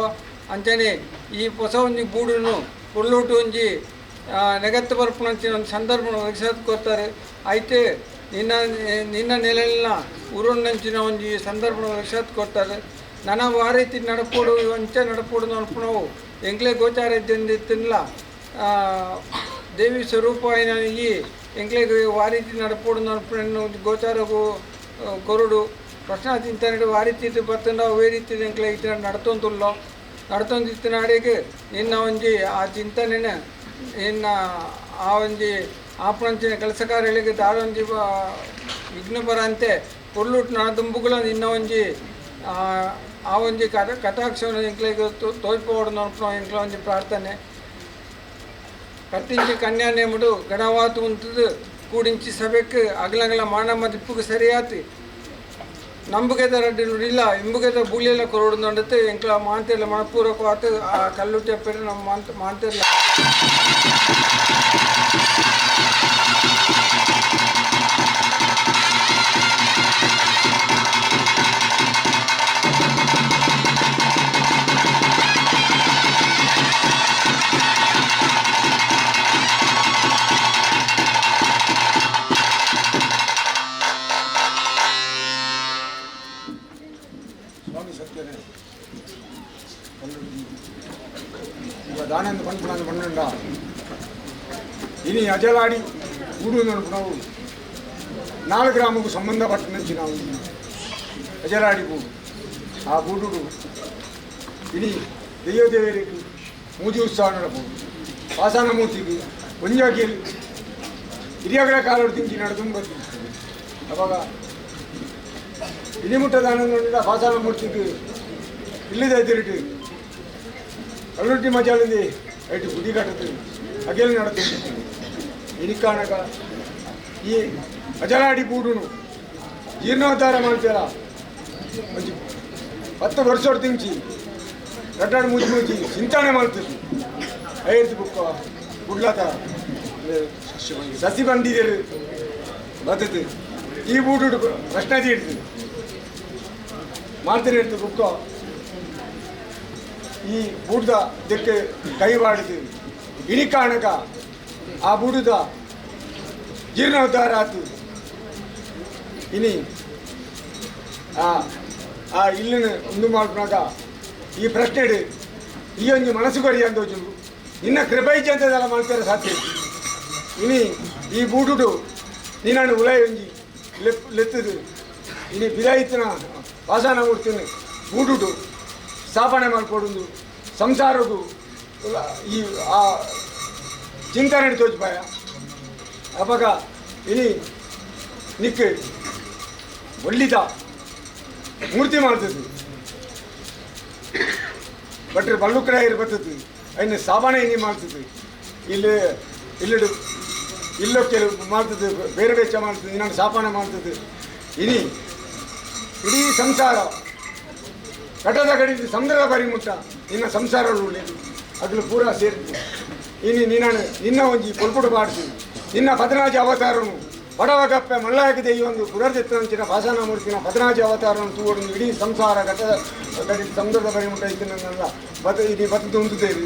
ಅಂಚನೆ ಈ ಹೊಸ ಒಂಜಿ ಬೂಡುನು ಪುರ್ಲುಟು ಒಂಜಿ ನೆಗತ್ತು ಬರ್ಪಣಂಚಿನ ಒಂದು ಸಂದರ್ಭ ಒದಗಿಸೋದು ಕೊಡ್ತಾರೆ ಐತೆ ನಿನ್ನ ನೆಲೆಯಲ್ಲಿನ ಊರೊಂದಂಚಿನ ಒಂದು ಸಂದರ್ಭ ಒದಗಿಸೋದು ಕೊಡ್ತಾರೆ ನನ್ನ ವಾರೀತಿ ನಡಪೋಡು ಅಂಚೆ ನಡಪೋಡು ನೋಡ್ಪಣವು ಎಂಕ್ಲೆ ಗೋಚಾರ ಇದ್ದಂದಿತ್ತಿಲ್ಲ ದೇವಿ ಸ್ವರೂಪ ಈ ಎಂಕ್ಲೆಗೆ ವಾರೀತಿ ನಡಪೋಡು ನೋಡ್ಪಣ ಗೋಚಾರಗೂ ಕೊರುಡು ಪ್ರಶ್ನ ತಿಂತಾನೆ ವಾರೀತಿ ಬರ್ತಂಡ ಅವೇ ರೀತಿ ಎಂಕ್ಲೆ ಇತ್ತಿನ ನಡ್ತೊಂದುಲ್ಲೋ ನಡ್ತೊಂದಿತ್ತಿನ ಅಡಿಗೆ ನಿನ್ನ ಒಂಜಿ ಆ ಚಿಂತನೆನ ಇನ್ನು ಆ ಒಂಜಿ ಆಪಣಂಚಿನ ಕೆಲಸಕಾರಗಳಿಗೆ ದಾರೊಂಜಿ ವಿಘ್ನ ಬರಂತೆ ಪೊರ್ಲುಟ್ಟು ನನ್ನ ದುಂಬುಗಳ ನಿನ್ನ ಒಂಜಿ ಆ ಒಂಜಿ ಕಟಾಕ್ಷವನ್ನು ಎಂಕ್ಲೆಗೆ ತೋರ್ಪೋಡು ನೋಡ್ಪೋ ಎಂಕ್ಲ ಒಂಜಿ ಪ್ರಾರ್ಥನೆ ಕಟ್ಟಿಂಚಿ ಕನ್ಯಾನೆ ಮುಡು ಗಣವಾತು ಉಂಟದು ಕೂಡಿಂಚಿ ಸಭೆಕ್ಕೆ ಅಗಲಗಲ ಮಾನಮ್ಮ ದಿಪ್ಪುಗೆ ಸರಿಯಾತಿ ನಂಬುಗೆದ ರಡ್ಡಿ ನುಡಿಲ್ಲ ಇಂಬುಗೆದ ಬೂಳಿಯೆಲ್ಲ ಕೊರೋಡು ನೋಡುತ್ತೆ ಎಂಕ್ಲ ಮಾಂತೆಲ್ಲ ಮನಪೂರ್ವಕವಾತು ಆ ಕಲ್ಲು ಟೆಪ್ಪೆರೆ ನಮ್ಮ ಮಾಂತೆಲ್ಲ சுவாமி சத்தியனே இவ தானந்த பண்புணாந்து பண்ணுண்டா இனி అజలాడి ఊడు నడుపునావు 4 గ్రాముకు సంబంధపట్టు నుంచి ನಾವು అజలాడి గూడు ఆ గూడు ఇని దెయ్యదేవరికి ಮೂಜಿ ಉತ್ಸವ ನಡಪು ಪಾಸಾನ ಮೂರ್ತಿಗೆ ಒಂಜಾಗಿ ಹಿರಿಯಗಳ ಕಾಲೋಡು ತಿಂಗಿ ನಡೆದು ಬರ್ತಿರ್ತದೆ ಅವಾಗ ಇನಿಮುಟ್ಟದಾನಂದ ಪಾಸಾನ ಮೂರ್ತಿಗೆ ಇಲ್ಲಿದೆ ತಿರುಗಿ ಕಲ್ಲುಟ್ಟಿ ಮಜಾಲಿಂದ ಐಟು ಗುಡಿ ಕಟ್ಟುತ್ತೀವಿ ಅಗೆಲ್ಲಿ ನಡುತ್ತೀವಿ ಇನಿಕಾಣಕ ಈ ಅಜಲಾಡಿ ಬೂಡುನು ಜೀರ್ಣೋದ್ಧಾರ ಮಾಡ್ತೀರ ಒಂಚು 10 ವರ್ಷ ತಿಂಚಿ ಕಟ್ಟಡ ಮುಚ್ಚಿ ಚಿಂತನೆ ಮಾಡ್ತೀವಿ ಐದು ಬುಕ್ಕ ಗುಡ್ಲಾತ ಸಸಿ ಬಂದಿದ್ದೀರಿ ಬರ್ತದೆ ಈ ಬೂಟು ಪ್ರಶ್ನೆ ಇಡ್ತೀವಿ ಮಾಡ್ತೀನಿ ಇರ್ತೀವಿ ಬುಕ್ಕ ಈ ಬೂಟದ ಇದಕ್ಕೆ ಕೈ ಮಾಡಿದ್ದೀವಿ ಇನಿ ಕಾರಣಕ ಆ ಬೂಟದ ಜೀರ್ಣೋದ್ಧಾರ ಆಯ್ತು ಇನಿ ಆ ಇಲ್ಲಿನ ಒಂದು ಮಾಡ್ಕೊಂಡಾಗ ಈ ಪ್ರಶ್ನೆ ಈ ಒಂದು ಮನಸ್ಸು ಕೊರಿ ಅಂದೋಜು ನಿನ್ನ ಕೃಪೈಜಿ ಅಂತದೆಲ್ಲ ಮಾಡ್ತಾರೆ ಸಾಧ್ಯ ಇನಿ ಈ ಬೂಟುಡು ನೀನು ಉಳೈ ಒಂಜಿ ಲೆತ್ತದು ಇನಿ ಬಿದಾಯಿತನ ವಾಸನ ಕೊಡ್ತೀನಿ ಬೂಟುಡು ಸ್ಥಾಪನೆ ಮಾಡಿಕೊಡುದು ಸಂಸಾರಗೂ ಈ ಆ ಚಿಂತನೆ ತೋಚಿಪಾಯ ಅವಾಗ ಇನಿ ನಿಕ್ಕೆ ಒಳ್ಳಿದ ಮೂರ್ತಿ ಮಾಡ್ತದೆ ಬಟ್ರೆ ಬಲ್ಲುಕ್ರಾಯರು ಬರ್ತದೆ ಅನ್ನ ಸಾಬಾನೆ ಇನಿ ಮಾಡ್ತದೆ ಇಲ್ಲಿ ಇಲ್ಲಿಡು ಇಲ್ಲೊಕ್ಕೆ ಮಾಡ್ತದೆ ಬೇರೆ ವೆಚ್ಚ ಮಾಡ್ತದೆ ಇನ್ನೊಂದು ಸಾಪಾನೆ ಮಾಡ್ತದೆ ಇನಿ ಇಡೀ ಸಂಸಾರ ಕಟದ ಕಡಿದು ಸಮುದ್ರದ ಪರಿಮುಟ್ಟ ನಿನ್ನ ಸಂಸಾರ ಒಳ್ಳೆಯದು ಅದ್ರಲ್ಲಿ ಪೂರ ಸೇರ್ತದೆ ಇನಿ ನಿನ್ನ ಒಂಜಿ ಕೊಲ್ಪುಡು ಮಾಡ್ತೀವಿ ನಿನ್ನ 14 ಅವತಾರನು ಬಡವಗಪ್ಪೆ ಮಳ್ಳಾಗಿದೆ ಈ ಒಂದು ಪುನರ್ಜೆತ್ತಂಚಿನ ಭಾಷಾನ ಮೂರ್ತಿನ 14 ಅವತಾರವನ್ನು ತೂಡು ಇಡೀ ಸಂಸಾರ ಕಟದ ಕಡಿದು ಸಮುದ್ರದ ಪರಿಮುಟ್ಟ ಇತ್ತಿನಲ್ಲ ಇದು ಬತ್ತದು ಉಂಟುತ್ತೇರಿ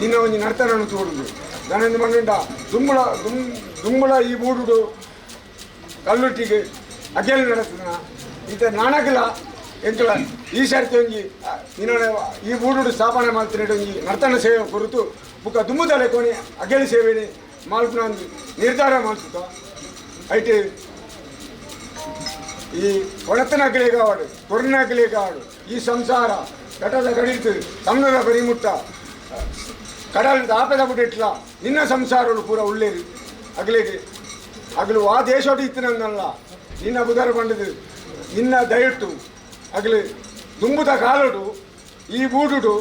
ನಿನ್ನ ಒಂಜಿ ನರ್ತನನ್ನು ತೋಡುದು ನಾನೊಂದು ಮಣ್ಣಿಂದ ದುಂಬಳ ಈ ಬೂಡುಡು ಕಲ್ಲುಟ್ಟಿಗೆ ಅಗೆಲ್ ನಡೆಸ್ತದ ಈತ ನಾಣಕಲ ಎಂಕಲ ಈ ಸರ್ತಿ ಒಂಜಿ ಈ ಬೂಡುಡು ಸ್ಥಾಪನೆ ಮಾಡ್ತೀನಿ ಒಂಜಿ ನರ್ತನ ಸೇವೆ ಕುರಿತು ಬುಕ್ಕ ದುಂಬುದಲೆ ಕೋಣಿ ಅಗೆಲ್ ಸೇವೆನಿ ಮಾಲ್ಪುನ ಒಂದು ನಿರ್ಧಾರ ಮಾಡ್ತಿದ್ದ ಐಟು ಈ ಒಳತನಕಲೇ ಕಾವಾಡು ಕೊರನಕಲೇ ಕಾವಾಡು ಈ ಸಂಸಾರ ಕಟದ ಕಡಿತು ಸಮುದ್ರದ ಪರಿಮುಟ್ಟ ಕಡಲ್ ದಾಪದ ಬಿಟ್ಟಿಟ್ಲ ನಿನ್ನ ಸಂಸಾರಗಳು ಪೂರ ಒಳ್ಳೇದು ಅಗಲಿಗೆ ಅಗಲು ಆ ದೇಶೋಡು ಇತ್ತಿನಲ್ಲ ನಿನ್ನ ಬುಧರ ಬಂಡದು ನಿನ್ನ ದಯಟ್ಟು ಅಗಲು ದುಂಬುದ ಕಾಲುಡು ಈ ಬೂಡುಡು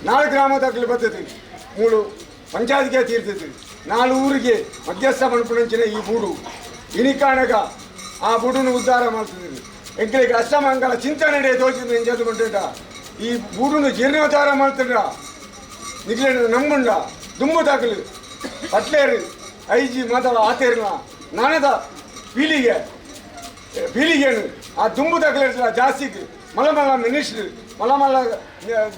4 ಗ್ರಾಮದ ಅಗಲು ಬರ್ತದೆ 3 ಪಂಚಾಯತ್ಗೆ ತೀರ್ತದೆ 4 ಊರಿಗೆ ಮಧ್ಯಸ್ಥ ಮಣ್ಪುಣಂಚಿನ ಈ ಬೂಡು ಇನಿಕಾಣಗ ಆ ಬೂಡುನು ಉದ್ಧಾರ ಮಾಡ್ತಿದ್ದೀವಿ ಎಂಕಲಿಗೆ ಅಷ್ಟಮಂಗಲ ಚಿಂತನೆ ತೋಚಿದ ಎಂಜಾದು ಬಂಟ ಈ ಬೂಡುನು ಜೀರ್ಣೋದ್ಧಾರ ಮಾಡ್ತಿದ್ರ ನಿಗ್ಲೇನು ನಂಬುಂಡ ದುಂಬು ತಾಕಲು ಪಟ್ಲೇರು ಐಜಿ ಮಾತಾಡ ಆತೇರ್ನ ನಾನದ ಪೀಳಿಗೆನು ಆ ದುಂಬು ತಗಲಿರ್ತಲ್ಲ ಜಾಸ್ತಿಗೆ ಮಲಮಲ ಮಿನಿಸ್ಟ್ರು ಮಲಮಲ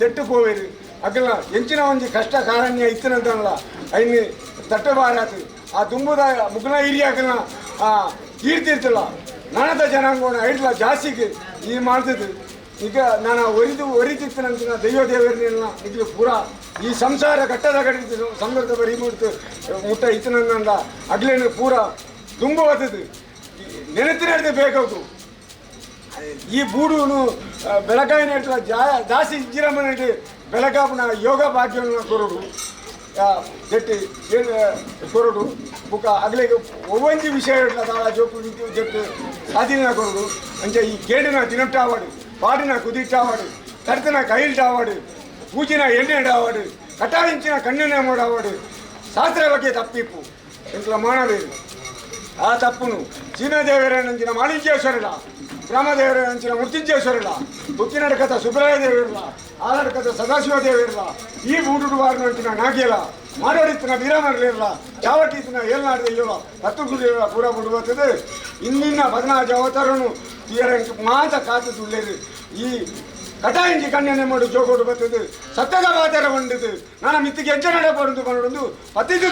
ದೆಟ್ಟು ಪೋವೇರು ಅಗಲ ಎಂಚಿನ ಒಂಜಿ ಕಷ್ಟ ಕಾರಣ್ಯ ಇತ್ತಿನಂತಲ್ಲ ಐನು ತಟ್ಟಬಾರಾತು ಆ ದುಂಬುದ ಮುಗ್ನ ಹಿರಿಯಾಕಲ್ನ ಕೀರ್ತಿರ್ತಲ್ಲ ನಾನದ ಜನಾಂಗೋಣ ಐಡ್ಲ ಜಾಸ್ತಿಗೆ ಈ ಮಾಡ್ತಿದ್ದು ಈಗ ನಾನು ಒರಿತಿತ್ತನಂತ ದೈವ ದೇವರನ್ನೆಲ್ಲ ನಿಗ್ಲು ಪೂರ ಈ ಸಂಸಾರ ಕಟ್ಟದ ಕಡಿದು ಸಮೃದ್ಧ ಬರಿ ಮುಟ್ಟ ಇತ್ತನಂದ ಅಗ್ಲೇನು ಪೂರ ತುಂಬ ಬರ್ತದೆ ನೆನೆತಿನ ಬೇಕಾಗು ಈ ಬೂಡುನು ಬೆಳಗಾವಿನ ಜಾಸ್ತಿ ಇಜ್ಜಿರಮ್ಮನ ಬೆಳಗಾವಿನ ಯೋಗ ಭಾಗ್ಯವನ್ನು ಕೊರಡು ಜಟ್ಟಿ ಕೊರಡು ಬುಕ್ಕ ಅಗ್ಲಿಗೆ ಒವ್ವಂಜಿ ವಿಷಯ ತಾಳ ಜೋಪು ಜಟ್ಟು ಸಾಧಿನ ಕೊರಡು ಅಂಚೆ ಈ ಕೇಡಿನ ತಿನ್ನಟ್ಟಾವಾಡು ಪಾಡಿನ ಕುದಿಟ್ಟಾವಾಡು ಕರ್ತನ ಕೈಲ್ಟಾವಾಡು ಪೂಜಿನ ಎಣ್ಣೆಡಾವಾಡು ಕಟಾಯಿಂಚಿನ ಕಣ್ಣಿನ ಮಾಡೋವಾಡು ಶಾಸ್ತ್ರ ಬಗ್ಗೆ ತಪ್ಪಿಪ್ಪು ಎಂತಲ ಮಾಡಬೇಕು ಆ ತಪ್ಪುನು ಚೀನದೇವರಂಚಿನ ಮಾಣಿಕ್ಯೇಶ್ವರಲ ಬ್ರಹ್ಮದೇವರಂಚಿನ ಮೃತ್ಯುಂಜೇಶ್ವರಲ ಬುಕ್ಕಿನಡಕದ ಸುಬ್ರಾಯ ದೇವಿರಲ ಆಲಡಕದ ಸದಾಶಿವ ದೇವಿರಲ ಈ ಬೂಡುಡುವಾರನಂಚಿನ ನಾಗಿಯಲ ಮಾಡೋಡಿತ್ತಿನ ವೀರಮರಲಿರಲ ಚಾವಟಿತ್ತಿನ ಏಳ್ನಾಡ್ದ ಇಲ್ಲವ 10 ಗುಡಿಯಲ್ಲ ಪೂರ ಬಿಡುತ್ತದೆ ಇನ್ನಿನ್ನ 14 ಅವತಾರನು ತೀರಂಕ ಮಾತ ಕಾತು ತುಳ್ಳೇರು ಈ ಕಟಾಯಿಂಚಿ ಕಣ್ಣನೆ ಮಾಡು ಜೋಗೋಡು ಬರ್ತದೆ ಸತ್ತದ ಮಾತಾರ ಬಂದಿದ್ದು ನಾನು ಮಿತ್ತಿಗೆ ಹೆಜ್ಜೆ ನಡೆ ಬರುದು ಮಾಡೋದು ಪತ್ತಿದ್ದು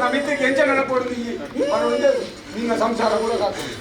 ನಮ್ಮ ಮಿತ್ರಕ್ಕೆ ಎಂಚ ನೆನಪೋಡು ಈ ಬರುವಂತೆ ನಿನ್ನ ಸಂಸಾರ ಕೂಡ ಕಾಗ್ತದೆ.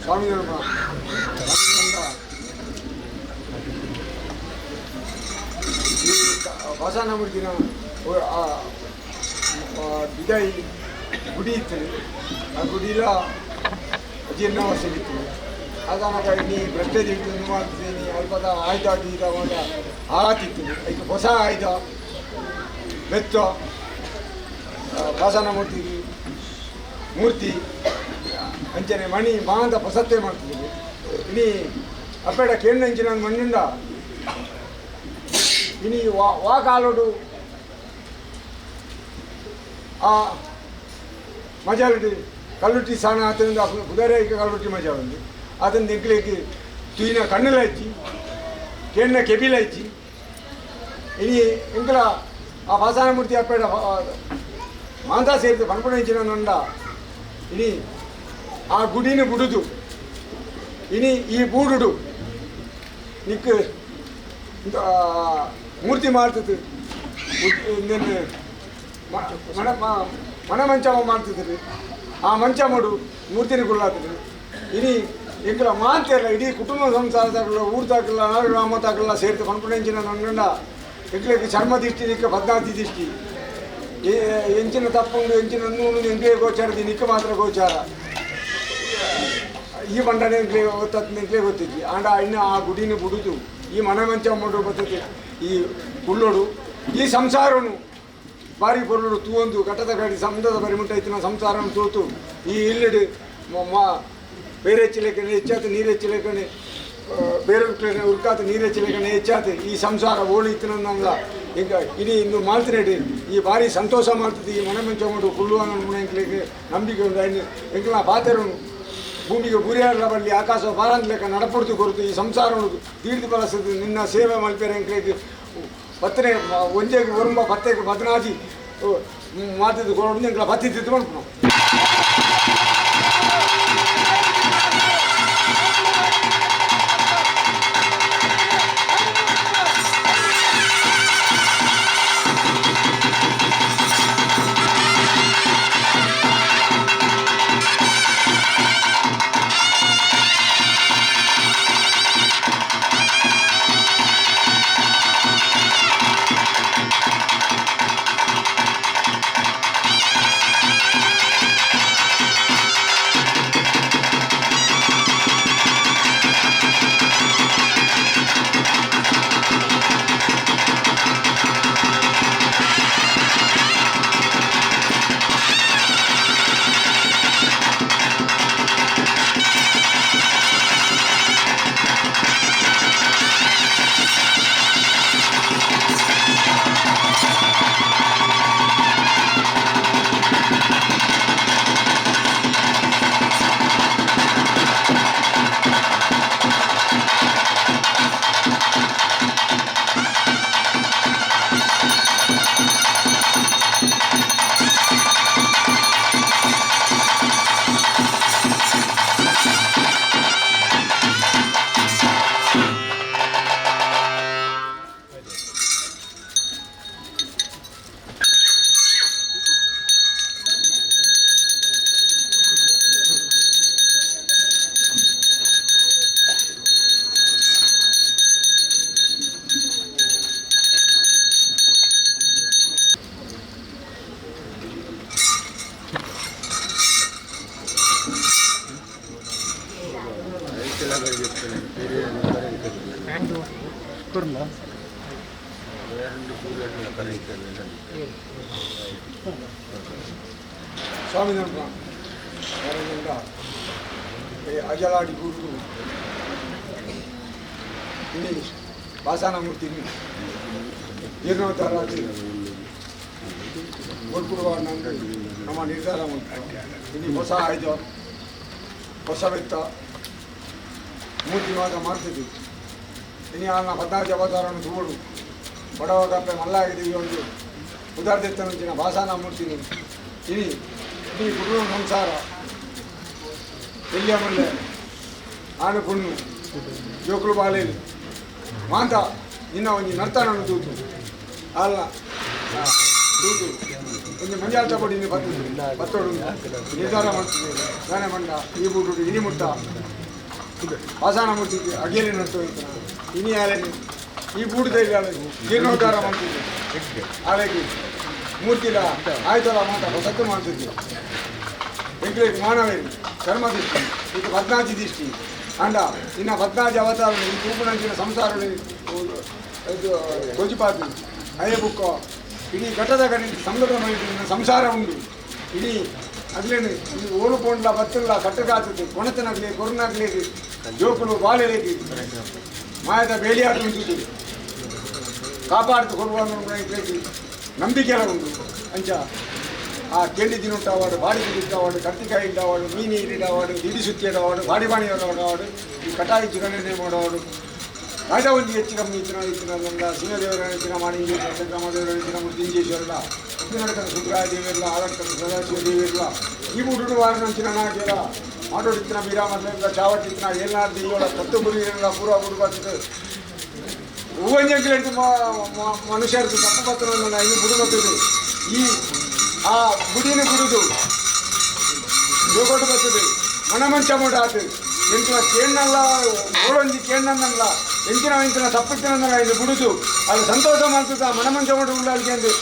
ಸ್ವಾಮಿ ಈ ವಾಸನಮೂರ್ತಿನ ಬಿದಾಯಿ ಗುಡಿ ಇತ್ತು. ಆ ಗುಡಿಲ ಜೀರ್ಣವಾಸಲಿತ್ತು. ಅದನ್ನ ನೀ ಬ್ರಷ್ಟೇಜ್ ಇಟ್ಟು ಮಾಡ್ತಿದ್ದೀನಿ ಅಲ್ಪದ ಆಯ್ದ ಗೀತ ಮಾಡ ಆಗತ್ತಿತ್ತು. ಈಗ ಹೊಸ ಆಯ್ದ ಬೆತ್ತ ವಾಸನಮೂರ್ತಿ ಮೂರ್ತಿ ಅಂಚನೆ ಮಣಿ ಬಾಂಧ ಪ್ರಸತ್ತೆ ಮಾಡ್ತಿದ್ದೀನಿ. ಇನಿ ಅಪ್ಪೇಡ ಕೇಂದ್ರ ಇಂಚಿನ ಮಣ್ಣಿಂದ ಇನಿ ವಾ ಕಾಲೋಡು ಆ ಮಜಾಲುಡಿ ಕಲ್ಲುಟ್ಟಿ ಸಾಣ ಆತನಿಂದ ಕುದುರೆಗೆ ಕಲ್ಲುಟ್ಟಿ ಮಜಾ ఉంది. ಅದನ್ನು ದಿಗ್ಲಿಕ್ಕೆ ತುಯಿನ ಕಣ್ಣೆಲ್ಲ ಹಚ್ಚಿ ಕೇಣ್ಣ ಕೆಬಿಲ ಹಚ್ಚಿ ಇನಿ ಇಂಕಲ ಆ ವಾಸನಮೂರ್ತಿ ಅಪ್ಪೇಡ ಮಾಂತ ಸೇರಿದು ಪನ್ಪುಣ ಇಂಚಿನ ನಂಡ ಇನಿ ಆ ಗುಡಿನ ಬುಡುದು ಇನಿ ಈ ಬೂಡುಡು ನಿಕ್ ಮೂರ್ತಿ ಮಾಡ್ತಿತ್ತು. ಮನ ಮಂಚ ಮಾಡ್ತಿದ್ರಿ. ಆ ಮಂಚ ಮಾಡು ಮೂರ್ತಿನ ಕೊಡ್ಲಾತಿದ್ರು. ಇನಿ ಎಂಕಲ ಮಾತೆಲ್ಲ ಇಡೀ ಕುಟುಂಬ ಸಂಸಾರ ತಗಲ್ಲ ಊರು ತಗಲ್ಲ ನಾಡು ಗ್ರಾಮ ತಗಲ್ಲ ಸೇರಿತು ಪನ್ಪುಣೆಂಚಿನ ನಂಗಂಡ ಎಂಕ್ಲೆಗೆ ಚರ್ಮ ದಿಷ್ಟಿ ನಿಕ್ಕ ಬದ್ನಾತಿ ದಿಷ್ಟಿ ಎಂಚಿನ ತಪ್ಪುಂಡು ಎಂಚಿನ ನೂನು ಎಂಕ್ಲೆ ಗೋಚಾರದಿ ನಿಕ್ಕ ಮಾತ್ರ ಗೋಚಾರ ಈ ಬಂಡನೆ ಎಂಕ್ಲೆ ಗೊತ್ತಿದ್ವಿ. ಆಂಡ ಇನ್ನು ಆ ಗುಡಿನ ಬುಡುದು ಈ ಮನ ಮಂಚ ಮಾಡು ಬರ್ತದೆ. ಈ ಕುಳ್ಳೋಡು ಈ ಸಂಸಾರನು ಬಾರಿ ಪೊರ್ಲುಡು ತೂವೊಂದು ಕಟ್ಟದ ಗಾಡಿ ಸಮುದ್ರದ ಪರಿಮುಟ್ಟ ಇತ್ತಿನ ಸಂಸಾರನು ತೋತು ಈ ಇಲ್ಲಡು ಬೇರೆ ಹೆಚ್ಚಿಲೇಕನೆ ಹೆಚ್ಚಾತು ನೀರು ಹೆಚ್ಚಿಲೇಕನೆ ಬೇರೆ ಉರ್ಕಾತ ನೀರು ಹೆಚ್ಚಿಲೇಕನೆ ಹೆಚ್ಚಾತು ಈ ಸಂಸಾರ ಓಳಿ ಇತ್ತಿನಲ್ಲ. ಈಗ ಇಡೀ ಇಂದು ಮಾಲ್ತಿನೇಡಿ ಈ ಬಾರಿ ಸಂತೋಷ ಮಾಡ್ತದೆ. ಈ ಮನೆ ಮಂಚ ಮಾಡು ಕುಳ್ಳುವ ಎಂಕ್ಲಿಗೆ ನಂಬಿಕೆ ಉಂಟು. ಎಂಕ್ಲ ಪಾತೆರನು ಭೂಮಿಗೆ ಗುರಿಯಾಡಲ ಬರಲಿ ಆಕಾಶ ಬಾರಂತ ಲೆಕ್ಕ ನಡಪಡ್ತು ಕೊರತು ಈ ಸಂಸಾರವನ್ನು ತೀರ್ದು ಬಳಸ್ತದೆ. ನಿನ್ನ ಸೇವೆ ಮಲ್ಪೇರೆ ಎಂಕ್ಲಿಗೆ ಪತ್ತನೆ ಒಂಜೆಗೆ ಒರಂಬ ಪತ್ತೆಗೆ ಬದನಾಜಿ ಮಾತಿದ್ದು ಕೊಡು ಎಂಕ್ಲ ಪತ್ತಿ ತಿದ್ದು ಮಾಡ್ಕೊಂಡು ಸ್ವಾಮಿ ನಮ್ಮ ಅಜಲಾಡಿ ಗುರು ಇನ್ನು ವಾಸನಮೂರ್ತಿ ಜೀರ್ಣೋದ್ಧಾರ ಕೊಡ್ಕೊಡುವ ನಮ್ಮ ನಿರ್ಧಾರ ಇನ್ನು ಹೊಸ ಆಯ್ದ ಹೊಸ ವ್ಯಕ್ತ ಮೂರ್ತಿವಾದ ಮಾಡ್ತಿದ್ವಿ. ಇನ್ನು ಆ 14 ಅವತಾರವನ್ನು ತೋಡು ಬಡವಗಪ್ಪೆ ಮಲ್ಲಾಗಿದ್ದೀವಿ ಒಂದು ಉದಾರ್ದೆತ್ತನಂಚಿನ ವಾಸನಮೂರ್ತಿನಿ ಇನಿ ಈ ಕುಟುಂಬ ಸಂಸಾರ ಎಲ್ಲಿಯ ಮಲ್ಲೆ ಆನೆ ಪುಣ್ಣು ಜೋಕುಲು ಬಾಲೇನು ಮಾಂತ ಇನ್ನ ಒಂಜಿ ನರ್ತನನ್ನು ತೂತು ಅಲ್ಲ ತೂತು ಒಂಜಿ ಮಂಜಾಳ ತಗೊಡಿ ಬತ್ತೋಡು ನಿರ್ಧಾರ ಮಾಡ್ತದೆ ಗಾನೆ ಮಂಡ ಈ ಬೂಟು ಇನಿ ಮುಟ್ಟ ಆಸಾನ ಮುಟ್ಟಿದ್ದು ಅಗೇಲಿ ನಡ್ತು ಇನಿ ಆಲೆನಿ ಈ ಬೂಟದಲ್ಲಿ ಜೀರ್ಣೋದ್ಧಾರ ಮಾಡ್ತಿದ್ದೆ ಆಲೆಗೆ ಮೂರ್ತಿಲ ಆಯ್ತಲ್ಲ ಮಾತಾಡೋ ಸತ್ತು ಮಾಡ್ತಿದ್ದೆ ಎಂಕ್ಲೆಗ್ ಮಾನವೇನು ಧರ್ಮ ದೃಷ್ಟಿ ಇದು 14 ದೃಷ್ಟಿ ಅಂಡ ಇನ್ನ 14 ಅವತಾರ ಈ ತೂಪುನಂಚಿನ ಸಂಸಾರ ಇದು ಧ್ವಜಿಪಾತಿ ಅಯ್ಯ ಬುಕ್ಕ ಇಡೀ ಘಟ್ಟದ ಕಡೆ ಸಂಗತ ಮಾಡಿದ ಸಂಸಾರ ಉಂಟು ಇಡೀ ಅಗ್ಲೇನು ಈ ಓಲು ಕೊಂಡ್ಲ ಬತ್ತಲ್ಲ ಕಟ್ಟಗಾತದ್ದು ಕೊಣತನಾಗ್ಲಿ ಕೊರನಾಗ್ಲಿ ಜೋಕುಲು ಬಾಲೆಲೇಗಿ ಮಾಯದ ಬೇಲಿಯಾಟ ಉಂಟು ಕಾಪಾಡ್ತು ಕೊಡುವ ನಂಬಿಕೆಲ್ಲ ಉಂಟು ಅಂಚ ಆ ಕೆಂಡಿ ದಿನುಟ್ಟವಾಡು ಬಾಡಿ ದಿಟ್ಟವಾಡು ಕರ್ತಿಕಾಯಿ ಇಟ್ಟವಾಡು ಮೀನಿ ಇಡವಾಡು ಇಡಿ ಸುತ್ತಿ ಇಡವಾಡು ಬಾಡಿ ಬಾಣಿ ಇಡವಾಡು ಈ ಕಟಾಯಿ ಚಿಕನ್ನೇ ಮಾಡೋಡು ರಾಜ ಒಂದು ಹೆಚ್ಚಿನ ಇತ್ತಿನ ಸಿಂಹದೇವರ ಹೆಚ್ಚಿನ ಮಾಡಿ ರಾಮದೇವರ ಹೆಚ್ಚಿನ ಮೃತ್ಯುಂಜೇಶ್ವರಲ್ಲ ಉಪ್ಪಿನಡಕದ ಸುಬ್ರಾಯ ದೇವಿರಲ್ಲ ಆಲಕ್ಕದ ಸದಾಶಿವ ದೇವಿರಲ್ಲ ಈ ಮೂಡು ವಾರ ನಂಚಿನ ನಾಗೆಲ್ಲ ಮಾಡೋಡಿತ್ತಿನ ಬೀರಾಮಲ್ಲ ಚಾವಟ್ಟಿತ್ತಿನ ಏನಾರು ದೇವರ ಕತ್ತು ಬುರಿಲ್ಲ ಪೂರ ಬುಡುಬಾತಿದ್ದು ಹೂವಂಜಂಕಿಲೆಂಟು ಮನುಷ್ಯರದ್ದು ತಪ್ಪು ಪತ್ರವನ್ನು ಇನ್ನು ಬುಡುಬತ್ತದೆ ಈ ಆ ಗುಡಿನ ಬಿಡುದು ಜೋಗೋಟು ಬರ್ತದೆ ಮನಮಂಚ ಮೂಡಾತು ಎಂಚಿನ ಕೇಣ್ಣಲ್ಲ ಓಳೊಂದಿ ಕೇಣ್ಣನ್ನಲ್ಲ ಎಂಚಿನ ತಪ್ಪಿನ ಇದು ಬಿಡುದು ಅದು ಸಂತೋಷ ಮಾಡ್ತದ ಮನಮಂಚ ಮೂಡ ಉಳ್ಳಾಲಿಗೆ ಎಂದು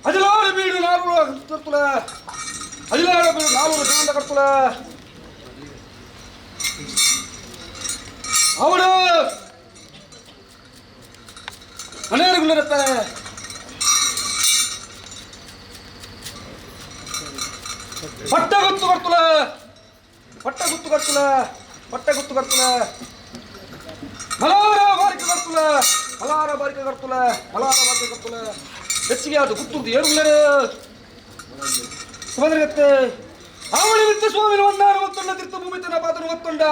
ಅಜಿಲಾಡ ಬೀಡು ನಾಲ್ಕು ಕರ್ತುಲ ಅಜಿಲಾಡ ಬೀಡು ನಾಲ್ಕು ಜನ ಕರ್ತುಲ ಅವಳು ಮನೆಯವರಿಗಿರುತ್ತಾರೆ ಪಟ್ಟ ಗುತ್ತು ಕರ್ತುಲ ಪಟ್ಟ ಗುತ್ತು ಕರ್ತುಲ ಪಟ್ಟ ಗುತ್ತು ಕರ್ತುಲ ಮಲಾರ ಬಾರಿಕೆ ಕರ್ತುಲ ಮಲಾರ ಬಾರಿಕೆ ಕರ್ತುಲ ಮಲಾರ ಬಾರಿಕೆ ಕರ್ತುಲ ಹೆಚ್ಚಿಗೆ ಅದು ಗುತ್ತುರ್ದು ಏರುಗಳೇ ಸಮಂದ್ರಗತ್ತೆ ಅವಳಿ ನಿತ್ಯ ಸ್ವಾಮಿನ ಒಂದಾರು ಒತ್ತೊಂಡ ತೀರ್ಥ ಭೂಮಿ ತನ್ನ ಪಾದನು ಒತ್ತೊಂಡ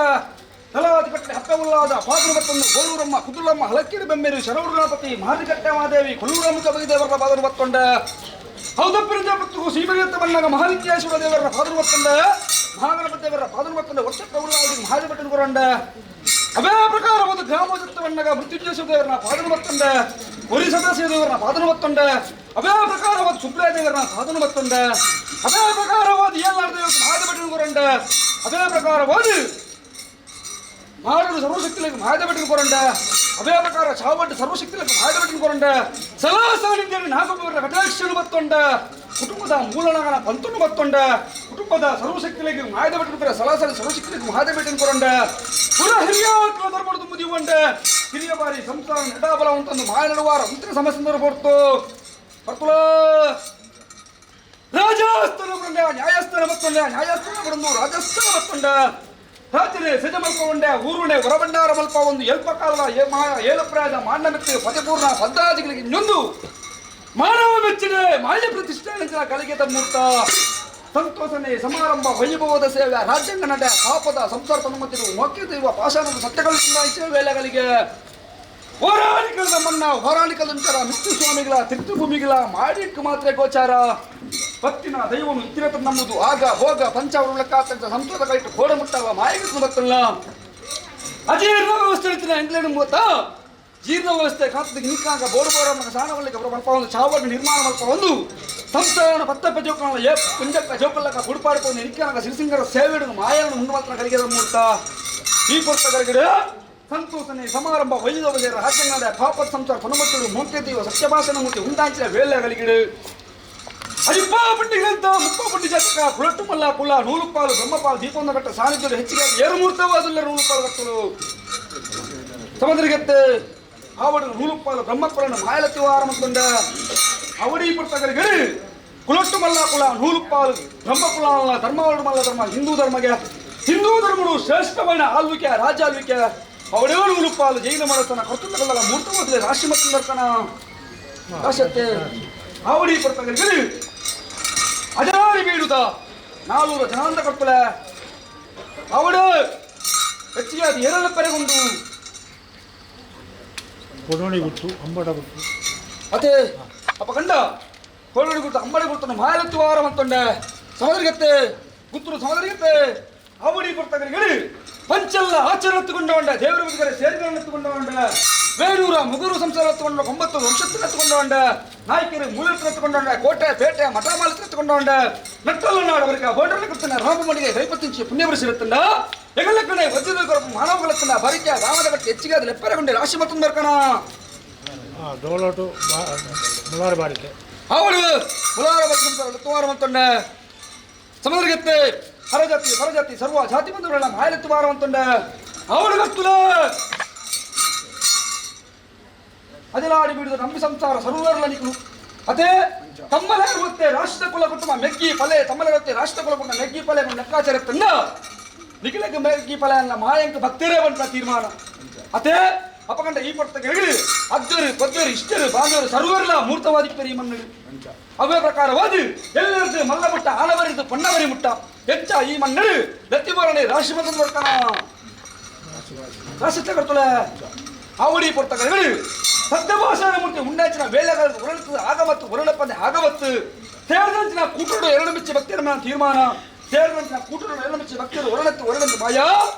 ತಲಾದಿ ಕಟ್ಟೆ ಹಪ್ಪವುಳ್ಳಾದ ಪಾದನು ಒತ್ತೊಂಡು ಗೋಳೂರಮ್ಮ ಕುದುಲಮ್ಮ ಹಲಕ್ಕಿಡಿ ಬೆಮ್ಮೇರು ಶರವಡು ಗಣಪತಿ ಮಹಾದಿಕಟ್ಟೆ ಮಾದೇವಿ ಕೊಲ್ಲೂರಮ್ಮ ಕಬಗಿದೇವರ ಪಾದನು ಒತ್ತೊಂಡ ಹೌದಪ್ಪಿನ ಪತ್ತು ಸೀಮೆಗೆತ್ತ ಬಣ್ಣಗ ಮಹಾನಿತ್ಯೇಶ್ವರ ದೇವರ ಪಾದನು ಒತ್ತೊಂಡ ಮಹಾಗಣಪತಿ ದೇವರ ಪಾದನು ಒತ್ತೊಂಡ ವರ್ಷಕ್ಕೆ ಉಳ್ಳಾದಿ ಮಹಾದಿಪಟ್ಟನ ಕೊರಂಡ ಅವೇ ಪ್ರಕಾರ ಒಂದು ಗ್ರಾಮೋಚಿತ್ತ ಬಣ್ಣಗ ಮೃತ್ಯುಂಜೇಶ್ವರ ದೇವರನ್ನ ಪಾದನು ಒತ್ತೊಂಡ ಒರಿ ಸದಾಶಿವ ದೇವರನ್ನ ಪಾದನು ಒತ್ತೊಂಡ ಅವೇ ಪ್ರಕಾರವಾದ ಸುಬ್ರಾಯ ದೇವರನ್ನ ಪಾದನು ಒತ್ತೊಂಡ ಅದೇ ಪ್ರಕಾರವಾದ ಏನಾರ ದೇವರ ಮಹಾದಿಪಟ್ಟನ ಕೊರಂಡ ಅದೇ ಪ್ರಕಾರವಾದ ಮಾಡು ಸರ್ವಶಕ್ತಿలకు ಮಹಾದೇವಟನ್ ಕೊರಂಡ ಅವೇ ಪ್ರಕಾರ ಚಾವಟ್ಟು ಸರ್ವಶಕ್ತಿలకు ಮಹಾದೇವಟನ್ ಕೊರಂಡ ಸಲಾಸಾನಿಂದ ನಾಗಪ್ಪವರ ಕಟಾಕ್ಷನು ಬತ್ತೊಂಡ ಕುಟುಂಬದ ಮೂಲನಗನ ಪಂತನು ಬತ್ತೊಂಡ ಕುಟುಂಬದ ಸರ್ವಶಕ್ತಿలకు ಮಹಾದೇವಟನ್ ಕೊರ ಸಲಾಸಾನಿ ಸರ್ವಶಕ್ತಿలకు ಮಹಾದೇವಟನ್ ಕೊರಂಡ ಪುರ ಹಿರಿಯ ಧರ್ಮದ ತುಂಬಿ ಉಂಡ ಹಿರಿಯ ಬಾರಿ ಸಂಸಾರ ನಡಾಬಲವಂತಂದು ಮಾಯ ನಡುವಾರ ಉತ್ತರ ಸಮಸ್ಯೆ ಕೊಡ್ತು ಬರ್ತುಳ ರಾಜಸ್ಥಾನ ಬಂದ ನ್ಯಾಯಸ್ಥಾನ ಬತ್ತೊಂಡ ನ್ಯಾಯಸ್ಥಾನ ಬಂದು ರಾಜಸ್ಥಾನ ಬತ್ತೊಂಡ ರಾತ್ರಿ ಸಜ ಮಲ್ಪೊಂಡೆ ಊರುಣೆ ಹೊರಬಂಡಾರ ಮಲ್ಪ ಒಂದು ಎಲ್ಪ ಕಾಲ ಏಲಪ್ರಾಯದ ಮಾಂಡನಕ್ಕೆ ಪದಪೂರ್ಣ ಪದ್ದಾದಿಗಳಿಗೆ ಇನ್ನೊಂದು ಮಾನವ ಮೆಚ್ಚಿನ ಮಾನ್ಯ ಪ್ರತಿಷ್ಠಾನಿಸಿದ ಕಲಿಗೆ ತಮ್ಮೂರ್ತ ಸಂತೋಷನೆ ಸಮಾರಂಭ ವೈಭವದ ಸೇವೆ ರಾಜ್ಯಾಂಗ ನಡೆ ಪಾಪದ ಸಂಸಾರ ತನ್ಮತಿರು ಮೊಕ್ಕೆ ದೈವ ಪಾಷಾಣದ ಸತ್ಯಗಳಿಂದ ವೇಳೆಗಳಿಗೆ ಹೋರಾಣಿಕದ ಮನ್ನ ಹೋರಾಣಿಕದಂತರ ಮಿತ್ತು ಸ್ವಾಮಿಗಳ ತೀರ್ಥಭೂಮಿಗಳ ಮಾಡಿಕ್ ಮಾತ್ರ ಗೋಚಾರ ಭಕ್ತಿನ ದೈವನು ಇತ್ತಿರತ ನಮ್ಮದು ಆಗ ಹೋಗ ಪಂಚಾವೃಳಕ್ಕಾತಂತ ಸಂತೋಷ ಕೈಟ್ಟು ಕೋಡ ಮುಟ್ಟವ ಮಾಯಗತ್ತು ಬತ್ತಲ್ಲ ಅಜೀರ್ಣ ವ್ಯವಸ್ಥೆ ಇರ್ತೀನಿ ಎಂಗ್ಲೇನು ಮೂವತ್ತ ಜೀರ್ಣ ವ್ಯವಸ್ಥೆ ಕಾತದಿಗೆ ನಿಕ್ಕಾಗ ಬೋಡು ಬೋರಮ್ಮನ ಸಾಣವಲ್ಲಿಗೆ ಮಲ್ಪ ಒಂದು ಚಾವಟ್ಟು ನಿರ್ಮಾಣ ಮಲ್ಪ ಒಂದು ಸಂಸ್ಥಾನ ಪತ್ತಪ್ಪ ಜೋಕಲ್ಲ ಕುಂಜಕ್ಕ ಜೋಕಲ್ಲಕ್ಕ ಗುಡುಪಾಡ್ಕೊಂಡು ನಿಕ್ಕಾಗ ಸಿರಿಸಿಂಗರ ಸೇವೆಡು ಮಾಯವನ್ನು ಮುಂದೆ ಮಾತ್ರ ಕಲಿಗೆದ ಮೂರ್ತ ಈ ಪುಸ್ತಕಗಳಿಗೆ ಸಂತೋಷನೆ ಸಮಾರಂಭ ವೈದ್ಯ ರಾಜ್ಯನಾಡ ಪಾಪದ ಸಂಸಾರ ಪನುಮಕ್ಕಳು ಮೋಕೆ ದೈವ ಸತ್ಯಭಾಷಣ ಮೂರ್ತಿ ಉಂಟಾಂಚಿನ ವೇಳೆಗಳಿಗೆ ಅಜಿಪ್ಪ ಪಟ್ಟಿಗಳಂತ ಮುಪ್ಪ ಪಟ್ಟಿ ಜಾತಕ ಕುಳಟ್ಟು ಮಲ್ಲ ಕುಲ ನೂಲುಪಾಲು ಬ್ರಹ್ಮಪಾಲು ದೀಪೊಂದ ಕಟ್ಟ ಸಾನ್ನಿಧ್ಯ ಹೆಚ್ಚಿಗೆ ಏರು ಮೂರ್ತವಾದಲ್ಲ ನೂಲುಪಾಲು ಕಟ್ಟಲು ಸಮುದ್ರಗತ್ತೆ ಆವಡು ನೂಲುಪಾಲು ಬ್ರಹ್ಮಕುಲನ ಮಾಯಲತ್ತಿ ಆರಂಭಕೊಂಡ ಅವಡಿ ಪುಸ್ತಕರಿಗೆ ಕುಳಟ್ಟು ಮಲ್ಲ ಕುಲ ನೂಲುಪಾಲು ಬ್ರಹ್ಮಕುಲ ಧರ್ಮವರ್ಣ ಮಲ್ಲ ಧರ್ಮ ಹಿಂದೂ ಧರ್ಮಗಳು ಶ್ರೇಷ್ಠమైన ಆಳ್ವಿಕೆ ರಾಜ್ಯಾಳ್ವಿಕೆ ಅವಡೇ ನೂಲುಪಾಲು ಜೈನ ಮಾಡತನ ಕರ್ತುಕಲ್ಲ ಮೂರ್ತವಾದ ರಾಶಿ ಮತ್ತು ನರ್ತನ ರಾಶತ್ತೆ ಆವಡಿ ಪುಸ್ತಕರಿಗೆ ಅಜಾರಿ ಬೀಡುದ ನಾಲ್ವರು ಜನಾಂತ ಕರ್ತಲ ಅವಡು ಹೆಚ್ಚಿಗೆ ಅದು ಏರಲ್ಲ ಪರೆಗೊಂಡು ಕೊಡೋಣಿ ಬಿಟ್ಟು ಅಂಬಡ ಬಿಟ್ಟು ಅದೇ ಅಪ್ಪ ಕಂಡ ಕೊಡೋಣಿ ಬಿಟ್ಟು ಅಂಬಡಿ ಬಿಟ್ಟು ಮಾಯಲತ್ತು ವಾರ ಮಂತೊಂಡ ಸಮುದ್ರಗತ್ತೆ ಗುತ್ತೂರು ಸಮುದ್ರಗತ್ತೆ ಅವಡಿ ಪುಸ್ತಕರಿಗೆ ಪಂಚಲ್ಲ ಆಚಾರ ಎತ್ತುಕೊಂಡವಂಡ ದೇವರ ಬದುಕರೆ ಸೇರಿಗಳನ್ನು ಎತ್ತುಕೊಂಡವಂಡ ಬೇಡೂರ ಮುಗುರು ಸಂಸಾರ ಎತ್ತುಕೊಂಡ 9 ವಂಶತ್ರ ಎತ್ತುಕೊಂಡವಂಡ ನಾಯಕರು ಮೂಲತ್ರ ಎತ್ತುಕೊಂಡವಂಡ ಕೋಟೆ ಪೇಟೆ ಮಠ ಮಾಲತ್ರ ಎತ್ತುಕೊಂಡವಂಡ ನಟ್ಟಲ್ಲ ನಾಡವರಿಗೆ ಬೋರ್ಡರ್ನ ಕರ್ತನ ರಾಮಮಣಿಗೆ ದೈಪತ್ತಿಂಚಿ ಪುಣ್ಯ ಬರಿಸಿರುತ್ತಂಡ ಎಗಲ್ಲ ಕಡೆ ವಜ್ರದ ಕೊರಪು ಮಾನವಗಳತ್ತಂಡ ಬರಿಕೆ ಗಾಮದ ಕಟ್ಟಿ ಹೆಚ್ಚಿಗೆ ಅದು ಲೆಪ್ಪರಗೊಂಡೆ ರಾಶಿ ಮತ್ತೊಂದು ಬರ್ಕಣ ಡೋಲೋಟು ಮುಲಾರ ಬಾರಿಕೆ ಅವಳು ಮುಲಾರ ಬರ್ಕೊಂಡ ತುಮಾರು ಮಂತೊಂಡ ಸಮುದ್ರಗತ್ತೆ ಹರಜಾತಿ ಪರಜಾತಿ ಸರ್ವ ಜಾತಿ ಬಂಧುಗಳನ್ನ ಮಾಯಲೆತ್ತು ಬಾರುವಂತಂಡ ಅವಳು ಗತ್ತುಲ ಅದಿಲಾಡಿ ಬಿಡುದು ನಂಬಿ ಸಂಸಾರ ಸರ್ವರ್ಲ ನಿಕ್ಲು ಅದೇ ತಮ್ಮಲೇ ಇರುತ್ತೆ ರಾಷ್ಟ್ರ ಕುಲ ಕುಟುಂಬ ಮೆಗ್ಗಿ ಪಲೆ ತಮ್ಮಲೇ ಇರುತ್ತೆ ರಾಷ್ಟ್ರ ಕುಲ ಕುಟುಂಬ ಮೆಗ್ಗಿ ಪಲೆ ಲೆಕ್ಕಾಚಾರ ತಂಡ ನಿಖಿಲಕ್ಕೆ ಮೆಗ್ಗಿ ಪಲೆ ಅನ್ನ ಮಾಯಂಕ ಭಕ್ತರೇ ಬಂತ ತೀರ್ಮಾನ ಅದೇ ಅಪಕಂಡ ಈ ಪಡ್ತಕ್ಕೆ ಹೇಳಿ ಅಜ್ಜರು ಪದ್ಯರು ಇಷ್ಟರು ಬಾಂಧವರು ಸರ್ವರ್ಲ ಮೂರ್ತವಾದಿಪ್ಪರಿ ಮನ್ನಡಿ ಅವೇ ಪ್ರಕಾರವಾದಿ ಎಲ್ಲರದ್ದು ಮಲ್ಲಮುಟ್ಟ ಆಲವರಿದ್ದು ಪಣ್ಣವರಿ ಮುಟ್ಟ ಹೆಚ್ಚ ಈ ಮನ್ನಡು ದತ್ತಿಬೋರಣೆ ರಾಶಿ ಮತದ ಬರ್ತಾನ ರಾಶಿ ಕರ್ತುಳ ಆವಡಿ ಪಡ್ತಕ್ಕೆ ಸತ್ಯಭಾಷಣ ಮೂರ್ತಿ ಉಂಡಾಚಿನ ವೇಳೆಗಳ ಉರಳುತ್ತದೆ ಆಗಮತ್ತು ಉರಳಪ್ಪನೆ ಆಗಮತ್ತು ಸೇರಿದಂಚಿನ ಕೂಟರು ಎರಡು ಮಿಚ್ಚಿ ಭಕ್ತಿಯ ತೀರ್ಮಾನ ಸೇರಿದಂಚಿನ ಕೂಟರು ಎರಡು ಮಿಚ್ಚಿ ಭಕ್ತಿಯರು ಒರಳತ್ತು ಮಾಯ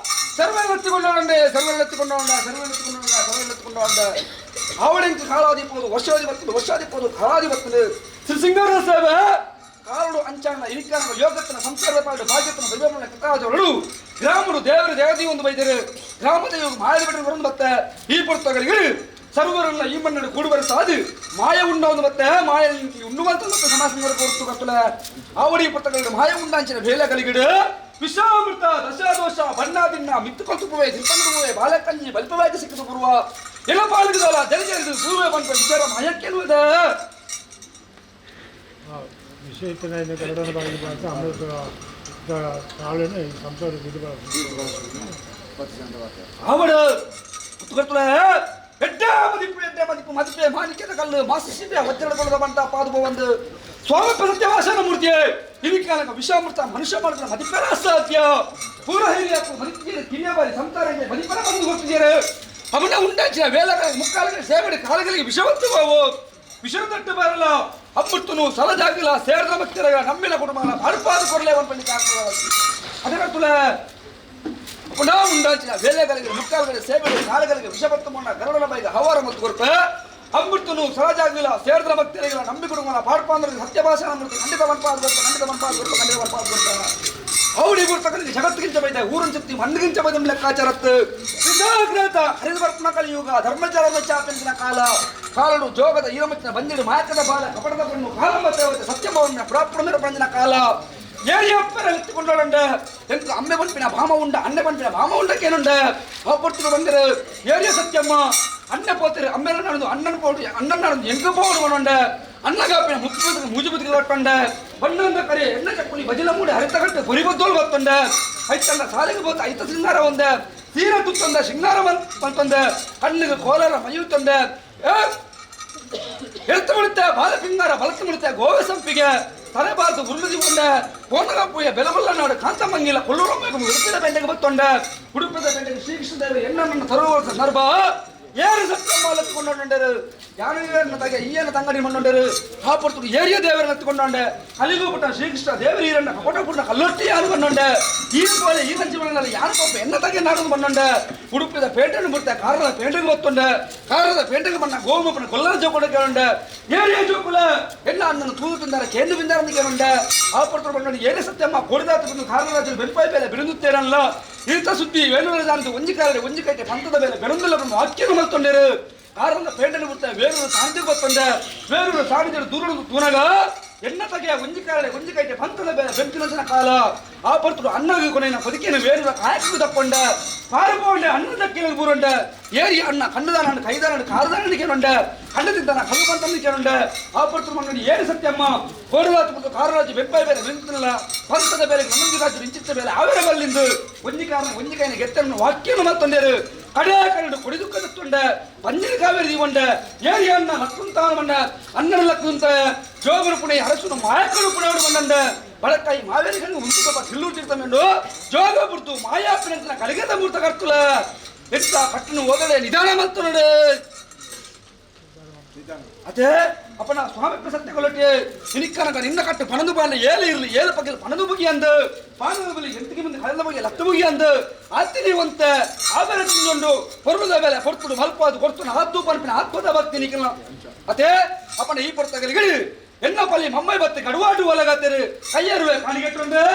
ಸರ್ವೆತ್ತಿಕೊಂಡವಂಡೆ ಆವಡಿಂಚು ಕಾಲಾಧಿಪೋದು ವರ್ಷಾಧಿಪೋದು ಕಾಲಾಧಿಪತ್ತು ಶ್ರೀಸಿಂಗಾರ ಸೇವೆ ಕಾರುಡು ಅಂಚಾಣ ಇರಿಕಾನ ಯೋಗತ್ತನ ಸಂಸಾರದ ಪಾಡು ಭಾಗ್ಯತನ ದೈವಮನ ಕಥಾಜಗಳು ಗ್ರಾಮರು ದೇವರು ದೇವದಿ ಒಂದು ಬೈದರು ಗ್ರಾಮದ ಮಾಯದ ಬಿಟ್ಟರು ಬರುತ್ತೆ ಈ ಪುಸ್ತಕರಿಗೆ ಸರ್ವರೆಲ್ಲ ಈ ಮಣ್ಣನ್ನು ಕೂಡಿ ಬರುತ್ತಾದು ಮಾಯ ಉಣ್ಣೋದು ಮತ್ತೆ ಮಾಯ ಉಣ್ಣುವಂತ ಮತ್ತೆ ಸಮಾಸಂಗರ ಕೊಡ್ತು ಕತ್ತಲ ಆವಡಿ ಪುಸ್ತಕಗಳು ಮಾಯ ಉಂಡಾಂಚಿನ ಬೇಲೆಗಳಿಗಿಡ ವಿಷಾಮೃತ ದಶಾದೋಷ ಬಣ್ಣಾದಿನ್ನ ಮಿತ್ತುಕೊಳ್ತುಪುವೆ ತಿಳ್ಕೊಂಡುವೆ ಬಾಲಕಂಜಿ ಬಲ್ಪವಾಗಿ ಸಿಕ್ಕಿದು ಬರುವ ಎಲ್ಲ ಪಾಲಕದಲ್ಲ ಜರಿಜರಿದು ಪೂರ್ವೆ ಬಂದ ವಿಚಾರ ಮಾಯಕ್ಕೆನ್ನುವುದ ವಿಶೇಷ ಕನ್ನಡ ಬಾಗಿ ಭಾಷೆ ಅಮೃತ ಕಾಳನೆ ಸಂಸಾರ ಅವಡ ಪುಸ್ತಕಗಳ ಎಡ್ಡ ಮದಿಪ್ಪು ಮದಿಪ್ಪೆ ಮಾಣಿಕ್ಯದ ಕಲ್ಲು ಮಾಸಿಸಿದೆ ಒತ್ತಡಗೊಳ್ಳದ ಬಂಟ ಪಾದುಬ ಒಂದು ಸ್ವಾಮಿ ಸತ್ಯವಾಸನ ಮೂರ್ತಿ ಇವಿಕಾಲಕ ವಿಷಾಮೃತ ಮನುಷ್ಯ ಮಾಡಿದ ಮದಿಪ್ಪರ ಅಸಾಧ್ಯ ಪೂರ ಹಿರಿಯಕ್ಕೂ ಮದಿಪ್ಪಿನ ಕಿರಿಯ ಬಾರಿ ಸಂಸಾರಕ್ಕೆ ಮದಿಪ್ಪರ ಬಂದು ಹೋಗ್ತಿದ್ದಾರೆ ಅವನ್ನ ಉಂಟಾಚಿನ ವೇಲಗಳ ಮುಕ್ಕಾಲಗಳ ಸೇವಡಿ ಕಾಲಗಳಿಗೆ ವಿಷವಂತವಾವು ವಿಷದಟ್ಟು ಬರಲ್ಲ ಅಪ್ಪುತ್ತನು ಸಲಜಾಗಿಲ್ಲ ಸೇರಿದ ಭಕ್ತರಾಗ ನಮ್ಮಿನ ಕುಟುಂಬ ಅರ್ಪಾದ ಕೊರಲೆ ಒಂದು ಪಂಡಿತ ಅದರ ತುಲ ಪುನಃ ಉಂಟಾಚಿನ ವೇಲೆಗಳಿಗೆ ಮುಕ್ಕಾಲಗಳಿಗೆ ಸೇವಡಿ ಕಾಲಗಳಿಗೆ ವಿಷಭಕ್ತ ಮೊನ್ನ ಗರುಡನ ಬೈಗ ಹವಾರ ಮತ್ತು ಕೊರಪ ಅಮ್ಮೃತನು ಸಹಜಾಗಿಲ್ಲ ಸೇರಿದ ಭಕ್ತರಿಗಳ ನಂಬಿ ಕುಟುಂಬ ಪಾಡ್ಪಾಂದ್ರಿಗೆ ಸತ್ಯಭಾಷಣ ಮಾಡ್ತಾರೆ ಖಂಡಿತ ಮನ್ಪಾದ ಅವಡಿ ಬರ್ತಕ್ಕಂಥ ಜಗತ್ತಿಗಿಂತ ಬೈದ ಊರನ್ ಶಕ್ತಿ ಮಣ್ಣಿಗಿಂತ ಬೈದ ಲೆಕ್ಕಾಚಾರತ್ತು ಸಿದ್ಧಾಗ್ರತ ಹರಿದವರ್ಪಣ ಕಲಿಯುಗ ಧರ್ಮಚಾರದ ಚಾಪೆಂದಿನ ಕಾಲ ಕಾಲಡು ಜೋಗದ ಈರಮಚ್ಚಿನ ಬಂದಿಡು ಮಾಯಕದ ಬಾಲ ಕಪಟದ ಬಣ್ಣು ಕಾಲಂಬತ್ತ ಸತ್ಯಭಾವನ ಪ್ರಾಪ್ತ ಬಂದಿನ ಕಾಲ ಏರಿಯಪ್ಪರ ಎತ್ತಿಕೊಂಡೋಳುಂಡ ಎಂತ ಅಮ್ಮೆ ಬಂಪಿನ ಭಾಮ ಉಂಡ ಅಣ್ಣೆ ಬಂಪಿನ ಭಾಮ ಉಂಡಕ್ಕೇನುಂಡ ಆ ಪೊಟ್ಟು ಬಂದಿರು ಏರಿಯ ಸತ್ಯಮ್ಮ ಅಣ್ಣ ಪೋತಿರು ಅಮ್ಮೆಲ್ಲ ನಡೆದು ಅಣ್ಣನ ನಡೆದು ಎಂಗ ಪೋಡು ಮನೊಂಡ ಅಣ್ಣಗಾಪಿನ ಮುಚ್ಚುಬದಿಗೆ ಮೂಜುಬದಿಗೆ ಹೊಟ್ಟೊಂಡ ಬಣ್ಣಂದ ಕರೆ ಎಣ್ಣೆ ಚಪ್ಪಲಿ ಬಜಿಲ ಮೂಡಿ ಹರಿತಗಟ್ಟು ಗುರಿಬದ್ದೋಳು ಬತ್ತೊಂಡ ಐತಲ್ಲ ಸಾಲಿಗೆ ಬೋತ ಐತ ಸಿಂಗಾರ ಒಂದ ತೀರ ತುತ್ತೊಂದ ಸಿಂಗಾರ ಬಂತೊಂದ ಕಣ್ಣಿಗೆ ಕೋಲಾರ ಮಯುತ್ತೊಂದ ಎಳ್ತ ಮುಳಿತ ಬಾಲ ಪಿಂಗಾರ ಬಲತ್ತು ಮುಳಿತ ಗೋವೆ ಸಂಪಿಗೆ ತಲೆಬಾರ್ದು ಉರುಳಿದಿ ಉಂಡ ಕೋನಗಪ್ಪುಯ ಬೆಲಗೊಲ್ಲ ನಾಡು ಕಾಂತಮಂಗಿಲ ಕೊಲ್ಲೂರೊಮ್ಮೆ ಉಡುಪಿದ ಬೆಂಡೆಗೆ ಬತ್ತೊಂಡ ಉಡುಪಿದ ಬೆಂಡೆಗೆ ಶ್ರೀಕೃಷ್ಣ ದೇವರು ಎಣ್ಣನ್ನು ತರುವ ಸಂದರ್ಭ ಏರು ಸತ್ಯಮ್ಮ ಎತ್ತಿಕೊಂಡರು ಯಾನ ತಗೆ ಈಯನ ತಂಗಡಿ ಮಣ್ಣೊಂಡರು ಆ ಪೊರ್ತು ಏರಿಯ ದೇವರನ್ನ ಎತ್ತಿಕೊಂಡೊಂಡೆ ಅಲ್ಲಿಗೂ ಬಿಟ್ಟ ಶ್ರೀಕೃಷ್ಣ ದೇವರು ಈರಣ್ಣ ಕೊಟ್ಟ ಪುಟ್ಟ ಕಲ್ಲೊಟ್ಟಿ ಯಾರು ಬಂದೊಂಡೆ ಈ ಬೋಲೆ ಈ ಜೀವನದಲ್ಲಿ ಯಾರು ಪಾಪ ಎನ್ನ ತಗೆ ನಾಡು ಬಂದೊಂಡೆ ಉಡುಪಿದ ಪೇಟೆಯನ್ನು ಬಿಡ್ತೆ ಕಾರದ ಪೇಟೆಗೆ ಬತ್ತೊಂಡೆ ಕಾರದ ಪೇಟೆಗೆ ಬಣ್ಣ ಗೋಮಪ್ಪನ ಕೊಲ್ಲರ ಜೋಕೊಂಡ ಕೇಳೊಂಡೆ ಏರಿಯ ಜೋಕುಲ ಎನ್ನ ಅಣ್ಣನ ತೂದು ಬಿಂದಾರ ಕೇಂದ್ರ ಬಿಂದಾರ ಅಂತ ಕೇಳೊಂಡೆ ಆ ಪೊರ್ತು ಬಂದೊಂಡೆ ಏರಿ ಸತ್ಯಮ್ಮ ಕೋಡಿದಾತ ಬಂದು ಕಾರರಾಜರು ಬೆಲ್ಪಾಯಿ ಬೇಲೆ ಬಿರುದುತ್ತೇರಲ್ಲ ಇಂಥ ಸುದ್ದಿ ವೇಣುವರ ಅಂತ ಒಂಜಿಕಾರೆ ಒಂಜಿಕೈತೆ ಪಂಥದ ಬೇಲೆ ಬೆರಂದಿಲ್ಲ ವಾಕ್ಯನು ಮಲ್ತೊಂಡರು ಕಾರನ್ನ ಪೇಂಡಲು ಬಿಡ್ತಾರೆ ಬೇರೂರು ಸಾಂತಿಗೆ ಬತ್ತೊಂಡೆ ಬೇರೂರು ಸಾಣಿದರು ದೂರ ತೂನಗ ಎನ್ನ ತಗೆಯ ಒಂಜಿಕೈತೆ ಪಂಥದ ಬೇಲೆ ಬೆಂಕಿನ ಕಾಲ ಆ ಪರ್ತರು ಅಣ್ಣಗೆ ಕೊನೆಯ ಬದುಕಿನ ಬೇರೂರ ಕಾಯಕ್ಕೆ ತಕ್ಕೊಂಡ ಪಾರಕೊಂಡೆ ಅಣ್ಣ ದಕ್ಕಿನ ಬೂರುಂಡ ಏರಿ ಅಣ್ಣ ಕಣ್ಣದಾನ ಕೈದಾನ ಕಾರದಾನ ಕೇಳೊಂಡೆ ಕಣ್ಣದಿದ್ದಾನ ಕಲ್ಲು ಬಂತಂದು ಕೇಳೊಂಡೆ ಆ ಪರ್ತರು ಮಣ್ಣು ಏರಿ ಸತ್ಯಮ್ಮ ಕೋಡಲಾತು ಮತ್ತು ಕಾರರಾಜು ಬೆಪ್ಪಾಯಿ ಬೇರೆ ಬೆಂಕಿನಲ್ಲ ಪಂಥದ ಬೇರೆ ನಮ್ಮಂಜಿಗಾಜು ಇಂಚಿತ್ತ ಬೇಲೆ ಆವೇರ ಬಲ್ಲಿಂದು ಒಂಜಿಕಾಯಿನ ಗೆತ್ತನ್ನು ವಾಕ್ಯನು ಮತ್ತೊಂಡರು ಕಡೆ ಕರಡು ಕೊಡಿದು ಕದತ್ತುಂಡ ಪಂಜಿನ ಕಾವೇರಿ ದೀವಂಡ ಏರಿ ಅಣ್ಣ ಲಕ್ಕುಂತಾನ ಮಂಡ ಅಣ್ಣನ ಲಕ್ಕುಂತ ಜೋಗರು ಪುಣೆ ಅರಸುನು ಮಾಯಕರು ಪುಣೆ ಬಂದಂಡ ಬಳಕಾಯಿ ಮಾವೇರಿ ಕಣ್ಣು ಮುಂಚೆ ಕಿಲ್ಲೂರು ತಿರ್ತಮೆಂಡು ಜೋಗ ಬಿಡ್ತು ಮಾಯಾಪಿನ ಕಲಿಗೆದ ಮೂರ್ತ ಕರ್ತುಲ ಎತ್ತ ಕಟ್ಟನು ಹೋಗದೆ ನಿಧಾನ ಮತ್ತು ನೋಡು ಅದೇ ಅಪ್ಪನ ಸ್ವಾಮಿ ಪ್ರಸಕ್ತಿಗೊಳ್ಳಕ್ಕೆ ಇನಿಕ್ಕನಕ ನಿನ್ನ ಕಟ್ಟು ಪಣದು ಬಾಂಡ ಏಳು ಇರಲಿ ಏಳು ಪಗ್ಗಲು ಪಣದು ಮುಗಿ ಅಂದು ಪಾನದ ಬಲಿ ಎಂತಿಗೆ ಮುಂದೆ ಕಳೆದ ಬಗ್ಗೆ ಲತ್ತು ಮುಗಿ ಅಂದು ಆತಿನಿವಂತ ಆಬೇರೆ ತಿಂಗೊಂಡು ಪೊರ್ಮದ ಬೇಲೆ ಪೊರ್ತುಡು ಮಲ್ಪಾದು ಕೊಡ್ತು ಹತ್ತು ಪಂಪಿನ ಅದ್ಭುತ ಭಕ್ತಿ ನಿಖಿಲ ಅದೇ ಅಪ್ಪನ ಈ ಪೊರ್ತಗಲಿಗಳು ಎನ್ನ ಪಲ್ಲಿ ಮಮ್ಮೈ ಬತ್ತೆ ಗಡುವಾಡು ಒಲಗತ್ತರು ಕೈಯರುವೆ ಕಾಣಿಗೆಟ್ಟೊಂದೇ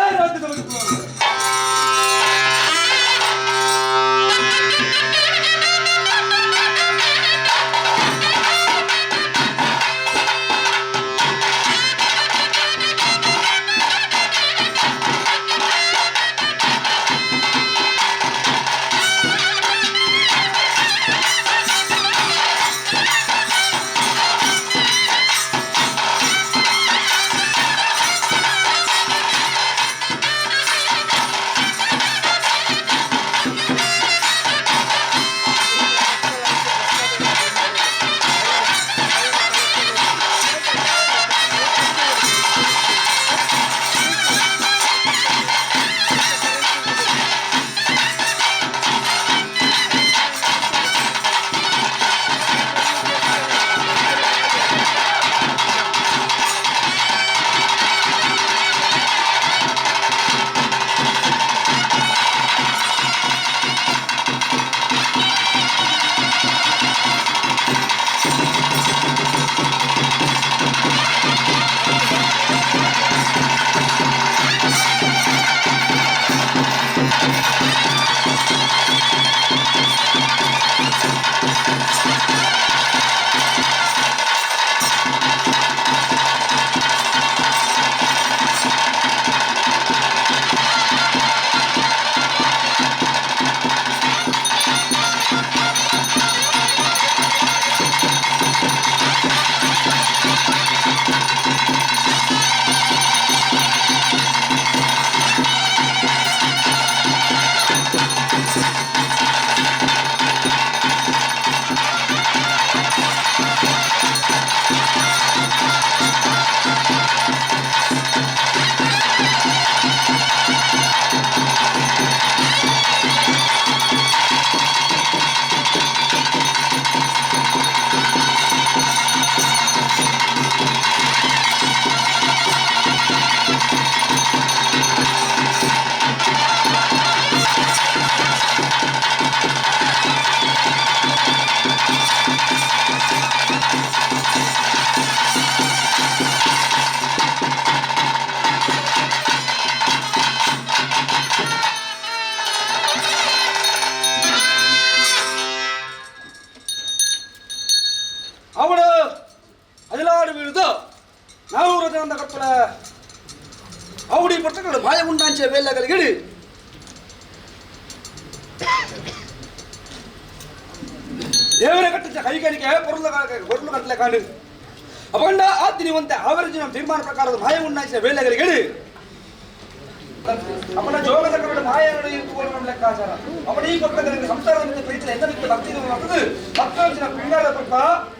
ಇರುದು ನಾವು ಹೃದಯವಂತ ಕರ್ತಳ ಅವಡಿ ಪುಸ್ತಕಗಳು ಮಾಯ ಉಂಟಾಂಚೆ ವೇಳೆಗಳಿಗಿಡಿ ದೇವರ ಕಟ್ಟಿದ ಕೈಗಾರಿಕೆ பொருள் ಕಟ್ಟಲೆ ಕಾಣು ಅಪಂಡ ಆದಿನಿವಂತೆ ಆವರ್ಜನ ತೀರ್ಮಾನ ಪ್ರಕಾರದ ಮಾಯ ಉಂಟಾಂಚಿನ ವೇಳೆಗಳಿಗಿಡಿ अपना ಜೋಗದ ಕರಡು ಮಾಯಗಳು ಇರುವುದು ಲೆಕ್ಕಾಚಾರ ಅವನ ಈ ಪಕ್ಕದಲ್ಲಿ ಸಂಸಾರದ ಪ್ರೀತಿಯಲ್ಲಿ ಎಂದಕ್ಕೆ ಭಕ್ತಿ ಬರ್ತದೆ ಭಕ್ತನ ಪಿಂಗಾರ ಪಕ್ಕ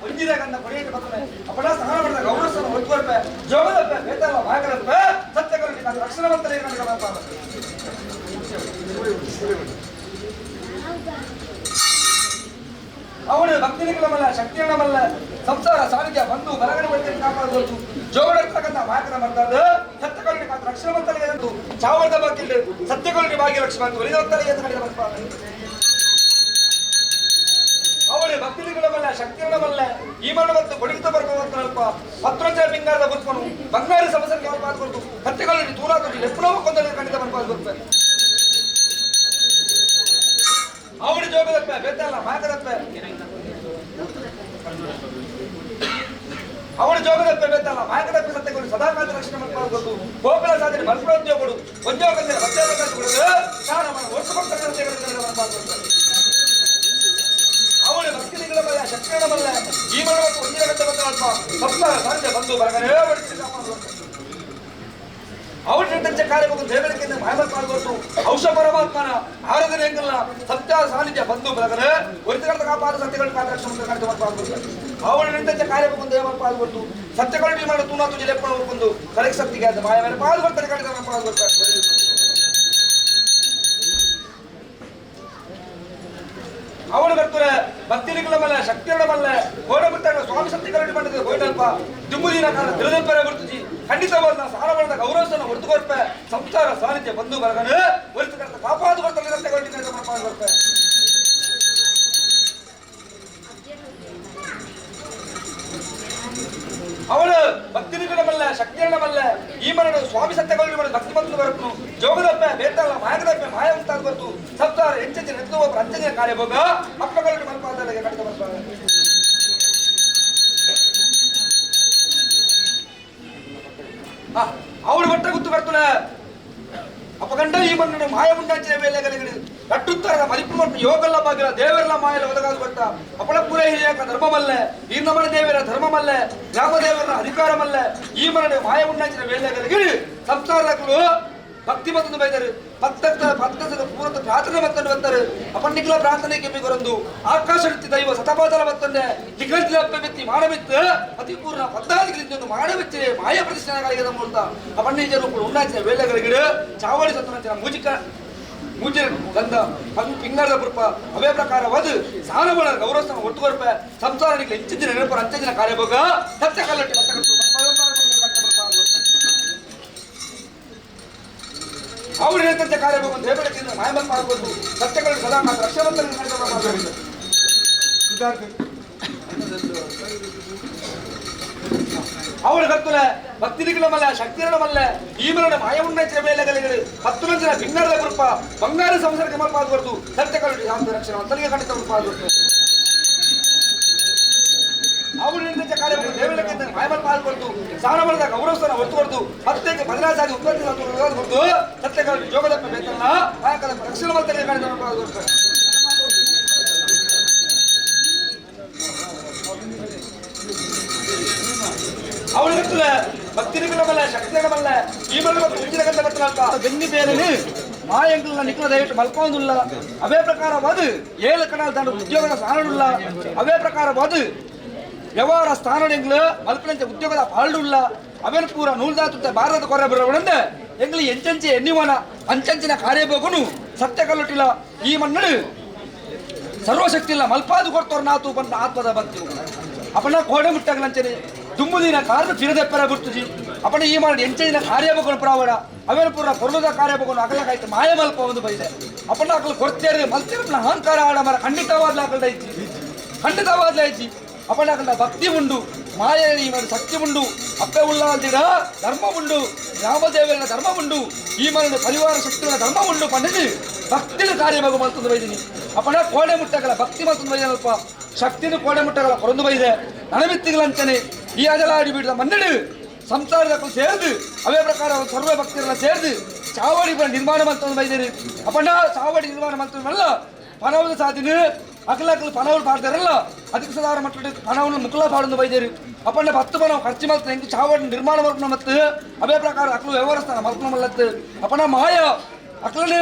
ಒಂದಿನ ಗಂಧ ಪಡೆಯಕ್ಕೆ ಬರ್ತದೆ ಅಪನ ಸ್ನಾನ ಮಾಡಿದ ಗೌರವವನ್ನು ಹೊತ್ತುಕೊಳ್ಪೆ ಜೋಗದ ಬೇತಲ್ಲ ಭಾಗರಪ್ಪ ಸತ್ಯಕರಣಿಕ ರಕ್ಷಣವಂತರೇ ನನಗೆ ಬರ್ತಾರೆ ಅವನು ಭಕ್ತಿನಿಗಳಮಲ್ಲ ಶಕ್ತಿಗಳಮಲ್ಲ ಸಂಸಾರ ಸಾರಿಗೆ ಬಂದು ಬಲಗಡೆ ಬಳಿಕೆ ಕಾಪಾಡಬಹುದು ಜೋಗಡಿರ್ತಕ್ಕಂಥ ಮಾಯಕರ ಮಾಡ್ತಾರೆ ಸತ್ಯಕರಣಿಕ ರಕ್ಷಣವಂತರಿಗೆ ಎಂದು ಚಾವರದ ಬಗ್ಗೆ ಸತ್ಯಕರಣಿಕ ಭಾಗ್ಯ ಲಕ್ಷ್ಮಣ ಒಲಿದವತ್ತಲೇ ಎಂದು ಕಡಿದ ಬರ್ತಾರೆ ಅವಳು ಭಕ್ತಿನಿಗಳಮಲ್ಲ ಶಕ್ತಿಗಳಮಲ್ಲ ಈ ಮಣ್ಣು ಮತ್ತು ಬಡಿತ ಬರ್ಕೋವಂತಲ್ಪ ಪತ್ರಂಜ ಪಿಂಗಾರದ ಬದುಕನು ಬಂಗಾರ ಸಮಸ್ಯೆಗೆ ಅವ್ರು ಪಾಲ್ಗೊಳ್ತು ಸತ್ಯಕರಣಿಕ ತೂರಾದ ಲೆಪ್ಪನವ ಕೊಂದಲ್ಲಿ ಖಂಡಿತ ಬರ್ಪಾಲ್ಗೊಳ್ತಾರೆ ಅವಳು ಜೋಗದಪ್ಪ ಬೇತಲ್ಲ ಮಾಯಕದಪ್ಪ ಅವಳು ಜೋಗದಪ್ಪ ಬೇತಲ್ಲ ಮಾಯಕದಪ್ಪ ಸತ್ಯಗಳು ಸದಾಕಾಲ ರಕ್ಷಣೆ ಮಾಡ್ಕೊಳ್ಬಹುದು ಗೋಕುಲ ಸಾಧನೆ ಮಲ್ಪೋದ್ಯೋಗಗಳು ಉದ್ಯೋಗದಲ್ಲಿ ಮಧ್ಯಾಹ್ನ ಅವಳು ಭಕ್ತಿಗಳ ಬಲ್ಲ ಶಕ್ತಿಗಳ ಬಲ್ಲ ಈ ಮನವನ್ನು ಒಂದಿನ ಗಂಟೆ ಬಂದ ಸಂಸಾರ ಸಾಧ್ಯ ಬಂದು ಬರಗನೇ ಅವಳು ನಿರ್ದಂಚ ಕಾರ್ಯವನ್ನು ದೇವರಿಕೆಯಿಂದ ಮಾಯಮಲ್ ಪಾಲ್ಗೊಳ್ತು ಔಷ ಪರಮಾತ್ಮನ ಆರಾಧನೆ ಹೆಂಗಲ್ಲ ಸತ್ಯ ಸಾನ್ನಿಧ್ಯ ಬಂದು ಬೆಳಗರೆ ಒರಿತಗಂತ ಕಾಪಾದ ಸತ್ಯಗಳ ಕಾರ್ಯಕ್ಷಮ ಕಾರ್ಯಕ್ರಮ ಪಾಲ್ಗೊಳ್ತಾರೆ ಅವಳು ನಿರ್ದಂಚ ಕಾರ್ಯವನ್ನು ದೇವರ ಪಾಲ್ಗೊಳ್ತು ಸತ್ಯಗಳು ನಿರ್ಮಾಣ ತೂನಾ ತುಜಿ ಲೆಪ್ಪಣ ಹುಡ್ಕೊಂಡು ಕರೆಕ್ಟ್ ಸತ್ತಿಗೆ ಆದ ಮಾಯ ಮೇಲೆ ಪಾಲ್ಗೊಳ್ತಾರೆ ಕಾರ್ಯಕ್ರಮ ಪಾಲ್ಗೊಳ್ತಾರೆ ಅವಳು ಬರ್ತಾರೆ ಭಕ್ತಿಗಳ ಮಲ್ಲ ಶಕ್ತಿಗಳ ಮಲ್ಲ ಗೋಡ ಬಿಟ್ಟಾಗ ಸ್ವಾಮಿ ಶಕ್ತಿಗಳು ಮಾಡಿದ್ರೆ ಹೋಯ್ತಲ್ಪ ದುಮ್ಮುದಿನ ಕಾಲ ತಿರುದೆಪ್ಪರ ಗುರುತುಜಿ ಖಂಡಿತವಾದ ಸಾಲ ಮಾಡಿದ ಗೌರವವನ್ನು ಹೊರತುಕೊಡ್ಪೆ ಸಂಸಾರ ಸಾನ್ನಿಧ್ಯ ಬಂದು ಬರಗನೆ ಹೊರತುಕೊಂಡ ಕಾಪಾದು ಬರ್ತಾರೆ ಸತ್ಯಗಳು ಮಾಡ್ಕೊಳ್ಪೆ ಅವಳು ಭಕ್ತಿಗಳ ಮಲ್ಲ ಶಕ್ತಿಗಳ ಮಲ್ಲ ಈ ಮರಣ ಸ್ವಾಮಿ ಸತ್ಯಗಳು ಮಾಡಿದ ಭಕ್ತಿ ಬಂದು ಬರತ್ತು ಜೋಗದಪ್ಪ ಬೇತಲ್ಲ ಮಾಯಗದಪ್ಪ ಮಾಯ ಉಂಟಾದ ಬರ್ತು ಸಪ್ತಾಹ ಹೆಚ್ಚೆಚ್ಚು ನೆತ್ತು ಒಬ್ಬರು ಅಂತ್ಯಜನ ಕಾರ್ಯಭೋಗ ಅಪ್ಪಗಳಿಗೆ ಮಲ್ಪಾದಲ್ಲಿಗೆ ಕಡಿತ ಬರ್ತಾರೆ ಅವಳು ಹೊಟ್ಟೆ ಗುತ್ತು ಬರ್ತಾಳೆ ಅಪಗಂಡ ಈ ಮಣ್ಣು ಮಾಯ ಉಂಟಾಂಚಿನ ವೇಳೆಗಳಿಗೆ ಕಟ್ಟುತ್ತರ ಮರಿಪು ಯೋಗಲ್ಲ ಬಾಗಿಲ ದೇವರೆಲ್ಲ ಮಾಯಲ್ಲ ಒದಗಾದ ಬಟ್ಟ ಅಪಳ ಪುರ ಹಿರಿಯಕ ಧರ್ಮಮಲ್ಲ ಈ ನಮನ ದೇವರ ಧರ್ಮಮಲ್ಲ ಗ್ರಾಮ ದೇವರ ಅಧಿಕಾರಮಲ್ಲ ಈ ಮರಣ ಮಾಯ ಉಂಟಾಂಚಿನ ವೇಳೆಗಳಿಗೆ ಸಂಸಾರಗಳು ಭಕ್ತಿ ಮತ್ತೊಂದು ಬೈದರು ಪತ್ತದ ಪೂರ್ವ ಪ್ರಾರ್ಥನೆ ಮತ್ತೊಂದು ಬರ್ತಾರೆ ಅಪಂಡಿಕಲ ಪ್ರಾರ್ಥನೆಗೆ ಬಿಗೊರಂದು ಆಕಾಶ ದೈವ ಸತಪಾತಲ ಮತ್ತೊಂದೆ ನಿಖಂತಿಲ ಅಪ್ಪೆತ್ತಿ ಮಾಡಬಿತ್ತು ಅತಿ ಪೂರ್ಣ ಪದ್ದಾದಿಗಳಿಂದ ಮಾಡಬಿತ್ತೆ ಮಾಯ ಪ್ರತಿಷ್ಠಾನಗಳಿಗೆ ಮೂರ್ತ ಅಪಂಡಿಜರು ಉಂಟಾಚಿನ ವೇಳೆಗಳಿಗೆ ಚಾವಳಿ ಸತ್ತನ ಮೂಜಿನ ಗಂಧ ಪಿಂಗಾರದ ಪುರ್ಪ ಅವೇ ಪ್ರಕಾರವಾದ ಸಾನಗಳ ಗೌರವಸ್ಥಾನ ಒಟ್ಟುಕೊರ್ಪ ಸಂಸಾರನಿಗೆ ಹೆಚ್ಚಿನ ನೆನಪರ ಅಂತ್ಯಜಿನ ಕಾರ್ಯಭೋಗ ಸತ್ಯ ಕಲ್ಲಟ್ಟಿ ಅವಳು ಹೇಳ್ತಂತೆ ಕಾರ್ಯಭೋಗ ದೇವರಕ್ಕಿಂತ ಮಾಯಮಲ್ ಮಾಡಬಹುದು ಸತ್ಯಗಳು ಸದಾ ರಕ್ಷಾವಂತರಿಗೆ ಅವಳು ಕರ್ತುಲ ಭಕ್ತಿಗಳ ಮಲ್ಲ ಶಕ್ತಿಗಳ ಮಲ್ಲ ಈ ಮರಣ ಮಾಯ ಉನ್ನತಿನ ವೇಳೆಗಳಿಗೆ 10 ಮಂದಿನ ಭಿನ್ನರದ ಗ್ರೂಪ ಬಂಗಾರ ಸಂಸಾರಕ್ಕೆ ಮಲ್ಪಾದವರ್ದು ಸತ್ಯಗಳು ಶಾಂತ ರಕ್ಷಣೆ ಅಂತರಿಗೆ ಖಂಡಿತ ಮಲ್ಪಾದವರ್ದು ಅವಳು ನಿರ್ದಿಷ್ಟ ಕಾರ್ಯವನ್ನು ದೇವರಕ್ಕಿಂತ ಮಾಯಮಲ್ ಪಾಲ್ಗೊಳ್ತು ಸ್ನಾನ ಮಾಡಿದ ಗೌರವಸ್ಥಾನ ಹೊರತುಕೊಡ್ತು ಮತ್ತೆ 16 ಸಾರಿ ಉತ್ಪತ್ತಿ ಹೊರತು ಸತ್ಯಗಳು ಜೋಗದಪ್ಪ ಬೇತಲ್ಲ ಕಾಯಕದ ರಕ್ಷಣೆ ಮಂತರಿಗೆ ಖಂಡಿತ ಮಲ್ಪಾದವರ್ದು ಅವಳು ಗೊತ್ತಿಲ್ಲ ಭಕ್ತಿಗಳ ಮಲ್ಲ ಶಕ್ತಿಗಳ ಮಲ್ಲ ಈ ಮರಣ ಮುಂಚಿನ ಗಂಟೆ ಬರ್ತನಲ್ಪ ಬೆನ್ನಿ ಬೇರೆ ಮಾಯಂಗಳ ನಿಖಲ ದಯವಿಟ್ಟು ಮಲ್ಕೊಂದಿಲ್ಲ ಅವೇ ಪ್ರಕಾರವಾದ 7 ಕಣಾಲ್ ದಾಂಡ ಉದ್ಯೋಗದ ಸ್ಥಾನವಿಲ್ಲ ಅವೇ ಪ್ರಕಾರವಾದ ವ್ಯವಹಾರ ಸ್ಥಾನಗಳು ಮಲ್ಪನಂತೆ ಉದ್ಯೋಗದ ಪಾಲ್ಡುಲ್ಲ ಅವೇನು ಪೂರ ನೂಲ್ದಾತ ಭಾರತ ಕೊರ ಬರೋಣಂದೆ ಎಂಗ್ಲಿ ಎಂಚಂಚೆ ಎನ್ನಿವನ ಅಂಚಂಚಿನ ಕಾರ್ಯಭೋಗನು ಸತ್ಯ ಕಲ್ಲೊಟ್ಟಿಲ್ಲ ಈ ಮನ್ನಡು ಸರ್ವಶಕ್ತಿ ಇಲ್ಲ ಮಲ್ಪಾದು ಕೊಡ್ತವ್ರ ನಾತು ಬಂದ ಆತ್ಮದ ಭಕ್ತಿ ಅಪನ ಕೋಡೆ ಮುಟ್ಟಾಗಲಂಚನೆ ದುಮ್ಮುದಿನ ಕಾರಣ ಚಿರದೆಪ್ಪರ ಗುರ್ತುಜಿ ಅಪನ ಈ ಮಾಡಿ ಎಂಚಿನ ಕಾರ್ಯಭೋಗನು ಪ್ರಾವಡ ಅವೇನು ಪೂರ ಕೊರಲದ ಕಾರ್ಯಭೋಗನು ಅಗಲಕಾಯ್ತು ಮಾಯ ಮಲ್ಪ ಒಂದು ಬೈದೆ ಅಪನ ಅಕಲು ಕೊಡ್ತೇರೆ ಮಲ್ತಿರಪ್ಪನ ಅಹಂಕಾರ ಆಡ ಮರ ಖಂಡಿತವಾದ ಐತಿ ಅಪನ ಭಕ್ತಿ ಉಂಡು ಮಾಯ ಶಕ್ತಿ ಉಂಡು ಅಪ್ಪೆ ಉಳ್ಳಾಲ್ದಿರ ಧರ್ಮ ಉಂಡು ರಾಮದೇವರ ಧರ್ಮ ಉಂಡು ಈ ಮರಣ ಪರಿವಾರ ಶಕ್ತಿಗಳ ಧರ್ಮ ಉಂಡು ಪಂಡಿತ ಭಕ್ತಿನ ಕಾರ್ಯಭೋಗ ಮಲ್ತೊಂದು ಬೈದಿನಿ ಅಪನ ಕೋಡೆ ಮುಟ್ಟಗಲ ಭಕ್ತಿ ಮಲ್ತೊಂದು ಬೈದನಲ್ಪ ಶಕ್ತಿನ ಕೋಡೆ ಮುಟ್ಟಗಲ ಕೊರೊಂದು ಬೈದೆ ನನಬಿತ್ತಿಗಳಂಚನೆ ಈ ಅಜಲಾಡಿ ಬಿಡಿದ ಮನ್ನಡು ಸಂಸಾರದ ಸೇರಿದು ಅವೇ ಪ್ರಕಾರ ಸರ್ವ ಭಕ್ತರೆಲ್ಲ ಸೇರಿದು ಚಾವಡಿ ನಿರ್ಮಾಣ ಮಂತ್ರ ಬೈದೇರಿ ಅಪ್ಪಣ್ಣ ಚಾವಡಿ ನಿರ್ಮಾಣ ಮಂತ್ರವಲ್ಲ ಪನವದ ಸಾಧಿನ ಅಕಲಕ್ಕಲು ಪನವಲು ಪಾಡ್ತಾರಲ್ಲ ಅದಕ್ಕೆ ಸದಾರ ಮಟ್ಟ ಪನವನ್ನು ಮುಕ್ಕಲ ಪಾಡೊಂದು ಬೈದೇರಿ ಅಪ್ಪಣ್ಣ 10 ಪನ ಖರ್ಚು ಮಾಡ್ತಾನೆ ಹೆಂಗೆ ಚಾವಡಿ ನಿರ್ಮಾಣ ಮಾಡ್ಕೊಂಡು ಮತ್ತು ಅವೇ ಪ್ರಕಾರ ಅಕಲು ವ್ಯವಹರಿಸ್ತಾನೆ ಮಲ್ಪನ ಮಲ್ಲತ್ತು ಅಪ್ಪಣ್ಣ ಮಾಯ ಅಕ್ಲನೆ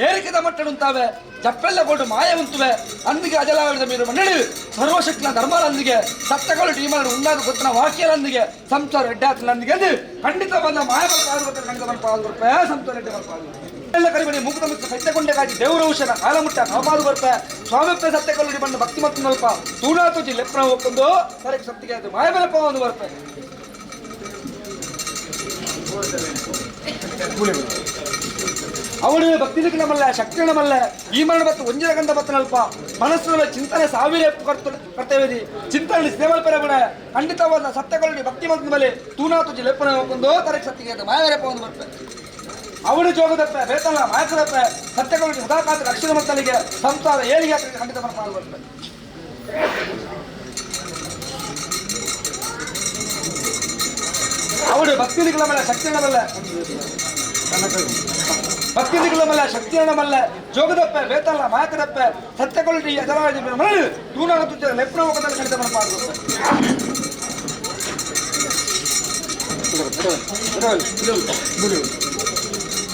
ಏರಿಕೆದ ಮಟ್ಟಡುಂತಾವೆ ಜಪ್ಪೆಲ್ಲ ಕೊಟ್ಟು ಮಾಯ ಉಂಟುವೆ ಅಂದಿಗೆ ಅಜಲಾವಿದ ಮೀರು ಮನ್ನಡು ಸರ್ವಶಕ್ತಿನ ಧರ್ಮಾಲಂದಿಗೆ ಸತ್ಯಗಳು ಟೀಮಲ್ಲಿ ಉಂಡಾದ ಗೊತ್ತಿನ ವಾಕ್ಯಲಂದಿಗೆ ಸಂಸಾರ ಎಡ್ಡಾತಲಂದಿಗೆ ಅದು ಖಂಡಿತ ಬಂದ ಮಾಯ ಬರ್ತಾರೆ ಖಂಡಿತ ಬರ್ಪಾದ ಸಂಸಾರ ಎಡ್ಡೆ ಬರ್ಪಾದ ಎಲ್ಲ ಕರಿಬಡಿ ಮುಗಿದ ಮಿತ್ರ ಸತ್ಯಕೊಂಡೆ ಕಾಜಿ ದೇವರ ಔಷಧ ಕಾಲಮುಟ್ಟ ಕಾಪಾದು ಬರ್ಪೆ ಸ್ವಾಮಿಪ್ಪ ಸತ್ಯಕೊಳ್ಳಿ ಬಂದು ಭಕ್ತಿ ಮತ್ತು ನಲ್ಪ ತೂಣಾ ತುಜಿ ಲೆಪ್ನ ಹೋಗ್ಕೊಂಡು ಸರಕ್ಕೆ ಸತ್ತಿಗೆ ಅದು ಮಾಯ ಬೆಲಪ ಒಂದು ಬರ್ಪೆ ಅವಳು ಭಕ್ತಿನ ಮಲ್ಲ ಶಕ್ತಿನ ಮಲ್ಲ ಈ ಮರಣ ಮತ್ತು ಒಂಜಿನ ಗಂಧ ಮತ್ತು ನಲ್ಪ ಮನಸ್ಸಿನ ಚಿಂತನೆ ಸಾವಿರ ಕರ್ತವ್ಯದಿ ಚಿಂತನೆ ಸೇವಲ್ಪರ ಗುಣ ಖಂಡಿತವಾದ ಸತ್ಯಗಳಲ್ಲಿ ಭಕ್ತಿ ಮತ್ತು ಮೇಲೆ ತೂನಾ ತುಜಿ ಲೆಪ್ಪನ ಹೋಗ್ಕೊಂಡು ತರಕ್ಕೆ ಸತ್ತಿಗೆ ಮಾಯವೆರಪ್ಪ ಒಂದು ಬರ್ಪೆ ಅವಳು ಜೋಗದಪ್ಪೆ ಬೇತಲ್ಲ ಮಾಯಕದಪ್ಪೆ ಸತ್ಯಗಳಲ್ಲಿ ಸದಾಕಾತ ರಕ್ಷಣೆ ಮಕ್ಕಳಿಗೆ ಸಂಸಾರ ಏಳಿಗೆ ಖಂಡಿತ ಬರ್ಪಾಡು ಬರ್ಪೆ ಅವಳು ಭಕ್ತಿಗಳ ಮೇಲೆ ಶಕ್ತಿಗಳ ಮೇಲೆ ಭಕ್ತಿಗಳ ಮೇಲೆ ಶಕ್ತಿಗಳ ಮೇಲೆ ಜೋಗದಪ್ಪೆ ಬೇತಲ್ಲ ಮಾಯಕದಪ್ಪೆ ಸತ್ಯಗಳಲ್ಲಿ ಎದರಾಡಿ ಮರಳು ತೂನಾ ತುಜಿ ಲೆಪ್ಪನ ಹೋಗದಲ್ಲಿ ಖಂಡಿತ ಬರ್ಪಾಡು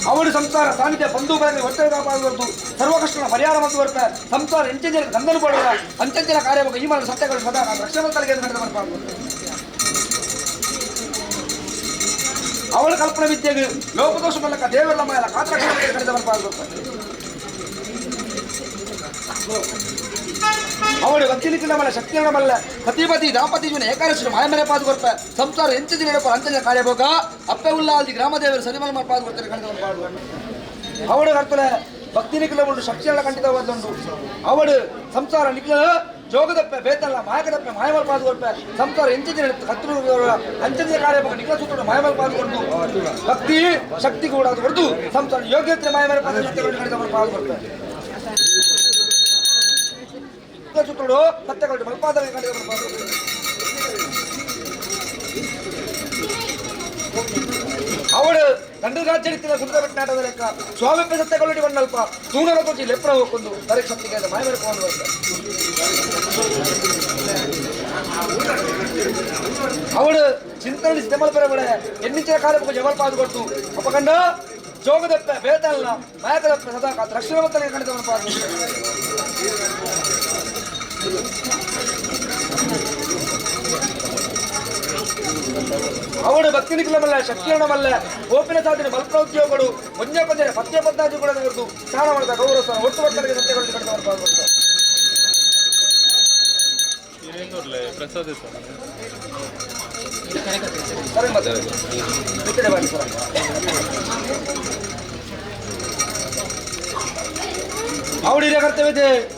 ಅವಳು ಸಂಸಾರ ಸಾನ್ನಿಧ್ಯ ಬಂಧು ಬರಲಿ ಹೊಟ್ಟೆ ಕಾಪಾಡಬಾರದು ಸರ್ವ ಕಷ್ಟಗಳ ಪರಿಹಾರ ಮತ್ತು ಬರ್ಪೆ ಸಂಸಾರ ಎಂಚಂಜನ ಗಂಧನು ಪಡುವ ಅಂಚಂಚನ ಕಾರ್ಯವಾಗ ಈ ಮರ ಸತ್ಯಗಳು ಸದಾ ರಕ್ಷಣೆ ತಲೆಗೆ ನಡೆದ ಬರ್ಬಾರ್ದು ಅವಳ ಕಲ್ಪನಾ ವಿದ್ಯೆಗೆ ಲೋಕದೋಷ ಮೂಲಕ ದೇವರ ಮೈಲ ಕಾತ್ರಕ್ಷಣೆ ನಡೆದ ಬರ್ಬಾರ್ದು ಅವಳು ಭಕ್ತಿಲಿಕ್ಕಿನ ಮಲ್ಲ ಶಕ್ತಿಯ ಮಲ್ಲ ಸತಿಪತಿ ದಾಂಪತಿ ಜೀವನ ಏಕಾದಶಿ ಮಾಯಮನೆ ಪಾದು ಬರ್ಪೆ ಸಂಸಾರ ಎಂಚು ದಿನ ಅಂಚನ ಕಾರ್ಯಭೋಗ ಅಪ್ಪೆ ಉಲ್ಲಾದಿ ಗ್ರಾಮದೇವರು ಸರಿಮಲ ಪಾದು ಬರ್ತಾರೆ ಖಂಡಿತ ಅವಳು ಕರ್ತಲೆ ಭಕ್ತಿ ನಿಖಿಲ ಉಂಟು ಶಕ್ತಿಗಳ ಖಂಡಿತವಾದುಂಟು ಅವಳು ಸಂಸಾರ ನಿಖಿಲ ಜೋಗದಪ್ಪೆ ಬೇತಲ್ಲ ಮಾಯಕದಪ್ಪೆ ಮಾಯಮಲ್ ಪಾದು ಬರ್ಪೆ ಸಂಸಾರ ಎಂಚು ದಿನ ಹತ್ತು ಅಂಚನ ಕಾರ್ಯಭೋಗ ನಿಖಿಲ ಸೂತ್ರ ಮಾಯಮಲ್ ಪಾದುಕೊಂಡು ಭಕ್ತಿ ಶಕ್ತಿ ಕೂಡ ಅದು ಹೊರತು ಸಂಸಾರ ಯೋಗ್ಯತೆ ಮಾಯಮನೆ ಪಾದ ಖಂಡಿತ ಪಾದು ಬರ್ಪೆ ಸುತ್ತೋಡು ಸತ್ಯಗಳು ಮಲ್ಪಾದಲ್ಲಿ ಖಂಡಿತ ಅವಳು ದಂಡ ರಾಜ್ಯಡಿತ್ತಿನ ಗುಡ್ಡ ಬೆಟ್ಟನಾಟದ ಲೆಕ್ಕ ಸ್ವಾಮಿಪ್ಪ ಸತ್ಯಗಳು ಬಂದಲ್ಪ ತೂಣರ ತುಜಿ ಲೆಪ್ಪನ ಹೋಗ್ಕೊಂಡು ತರಕ್ಕೆ ಸತ್ತಿಗೆ ಮಾಯ ಬೆಳಕೊಂಡು ಅವಳು ಚಿಂತನೆ ಸಿದ್ದಮಲ್ಪರ ಬಳೆ ಎನ್ನಿಂಚಿನ ಕಾರ್ಯಕ್ಕೆ ಜಮಲ್ಪಾದು ಕೊಟ್ಟು ಅಪಕಂಡ ಜೋಗದಪ್ಪೆ ಬೇತಲ್ಲ ಮಾಯಕದಪ್ಪೆ ಸದಾಕಾತ ರಕ್ಷಣೆ ಮತ್ತಲ್ಲಿ ಖಂಡಿತ ಮಲ್ಪಾದು ಅವಳು ಭಕ್ತಿ ನಿಖಿಲಮಲ್ಲ ಶಕ್ತಿಯಣಮಲ್ಲ ಓಪಿನ ಸಾಧನೆ ಮಲ್ಪ ಉದ್ಯೋಗಗಳು ಒಂದೇ ಕೊಂದರೆ ಪತ್ಯ ಪದ್ಧಾದಿಗಳನ್ನು ಹೊರತು ಸ್ನಾನ ಮಾಡಿದ ಗೌರವ ಒಟ್ಟು ಮಕ್ಕಳಿಗೆ ಸತ್ಯಗಳಿಗೆ ಕಡಿತ ಮಾಡ್ತಾರೆ ಸರಿ ಮತ್ತೆ ಈ ಕಡೆ ಬನ್ನಿ ಸರ್ ಅವಳಿಗೆ ಕರ್ತವ್ಯತೆ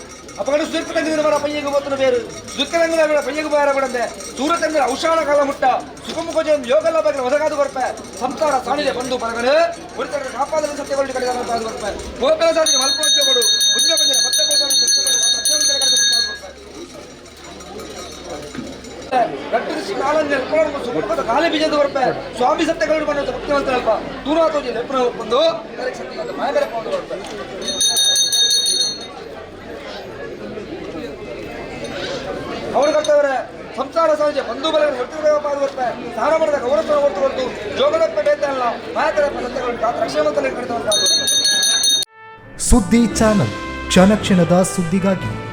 ಅಪಗಡ ಸುಖರಂಗಿನ ಮರ ಪಯ್ಯಗೆ ಹೋತನ ಬೇರು ಸುಖರಂಗಿನ ಮರ ಪಯ್ಯಗೆ ಬಾರ ಬಿಡಂದೆ ಸೂರತಂದ್ರ ಔಷಾಣ ಕಾಲ ಮುಟ್ಟ ಸುಖಮುಖಜಂ ಯೋಗಲ್ಲ ಬಗ್ಗೆ ಹೊಸಗಾದು ಬರ್ಪೆ ಸಂಸಾರ ಸಾಣಿದೆ ಬಂದು ಬರಗಲು ಉಳಿತರ ಕಾಪಾದನ ಸತ್ಯಗಳು ಕಡೆ ಕಾಪಾದು ಬರ್ಪೆ ಗೋಪಲ ಸಾಧಿಗೆ ಮಲ್ಪೋದ್ಯೋಗಗಳು ಉದ್ಯೋಗ ಬಂದರೆ ಮತ್ತೆ ಕಾಲಿ ಬೀಜದ ಬರ್ಪೆ ಸ್ವಾಮಿ ಸತ್ಯಗಳು ಬಂದ ಭಕ್ತಿವಂತ ಅಲ್ಪ ದೂರಾತೋಜಿ ಲೆಪ್ಪನ ಒಪ್ಪಂದು ಸತ್ಯ ಮಾಯಬೆಲೆ ಪೌಂಡು ಬರ್ಪೆ ಅವಳು ಕರ್ತವ್ರೆ ಸಂಸಾರ ಸಹಜ ಬಂಧು ಬಲ ಹೊರತು ಬರ್ಪೆ ಸ್ನಾನ ಮಾಡಿದ ಗೌರವ ಹೊರತು ಹೊರತು ಜೋಗದಪ್ಪೆ ಬೇತಲ್ಲ ಮಾಯಕದಪ್ಪ ಸತ್ಯಗಳು ರಕ್ಷಣೆ ಕಡಿತ ಸುದ್ದಿ ಚಾನಲ್ ಕ್ಷಣ ಕ್ಷಣದ ಸುದ್ದಿಗಾಗಿ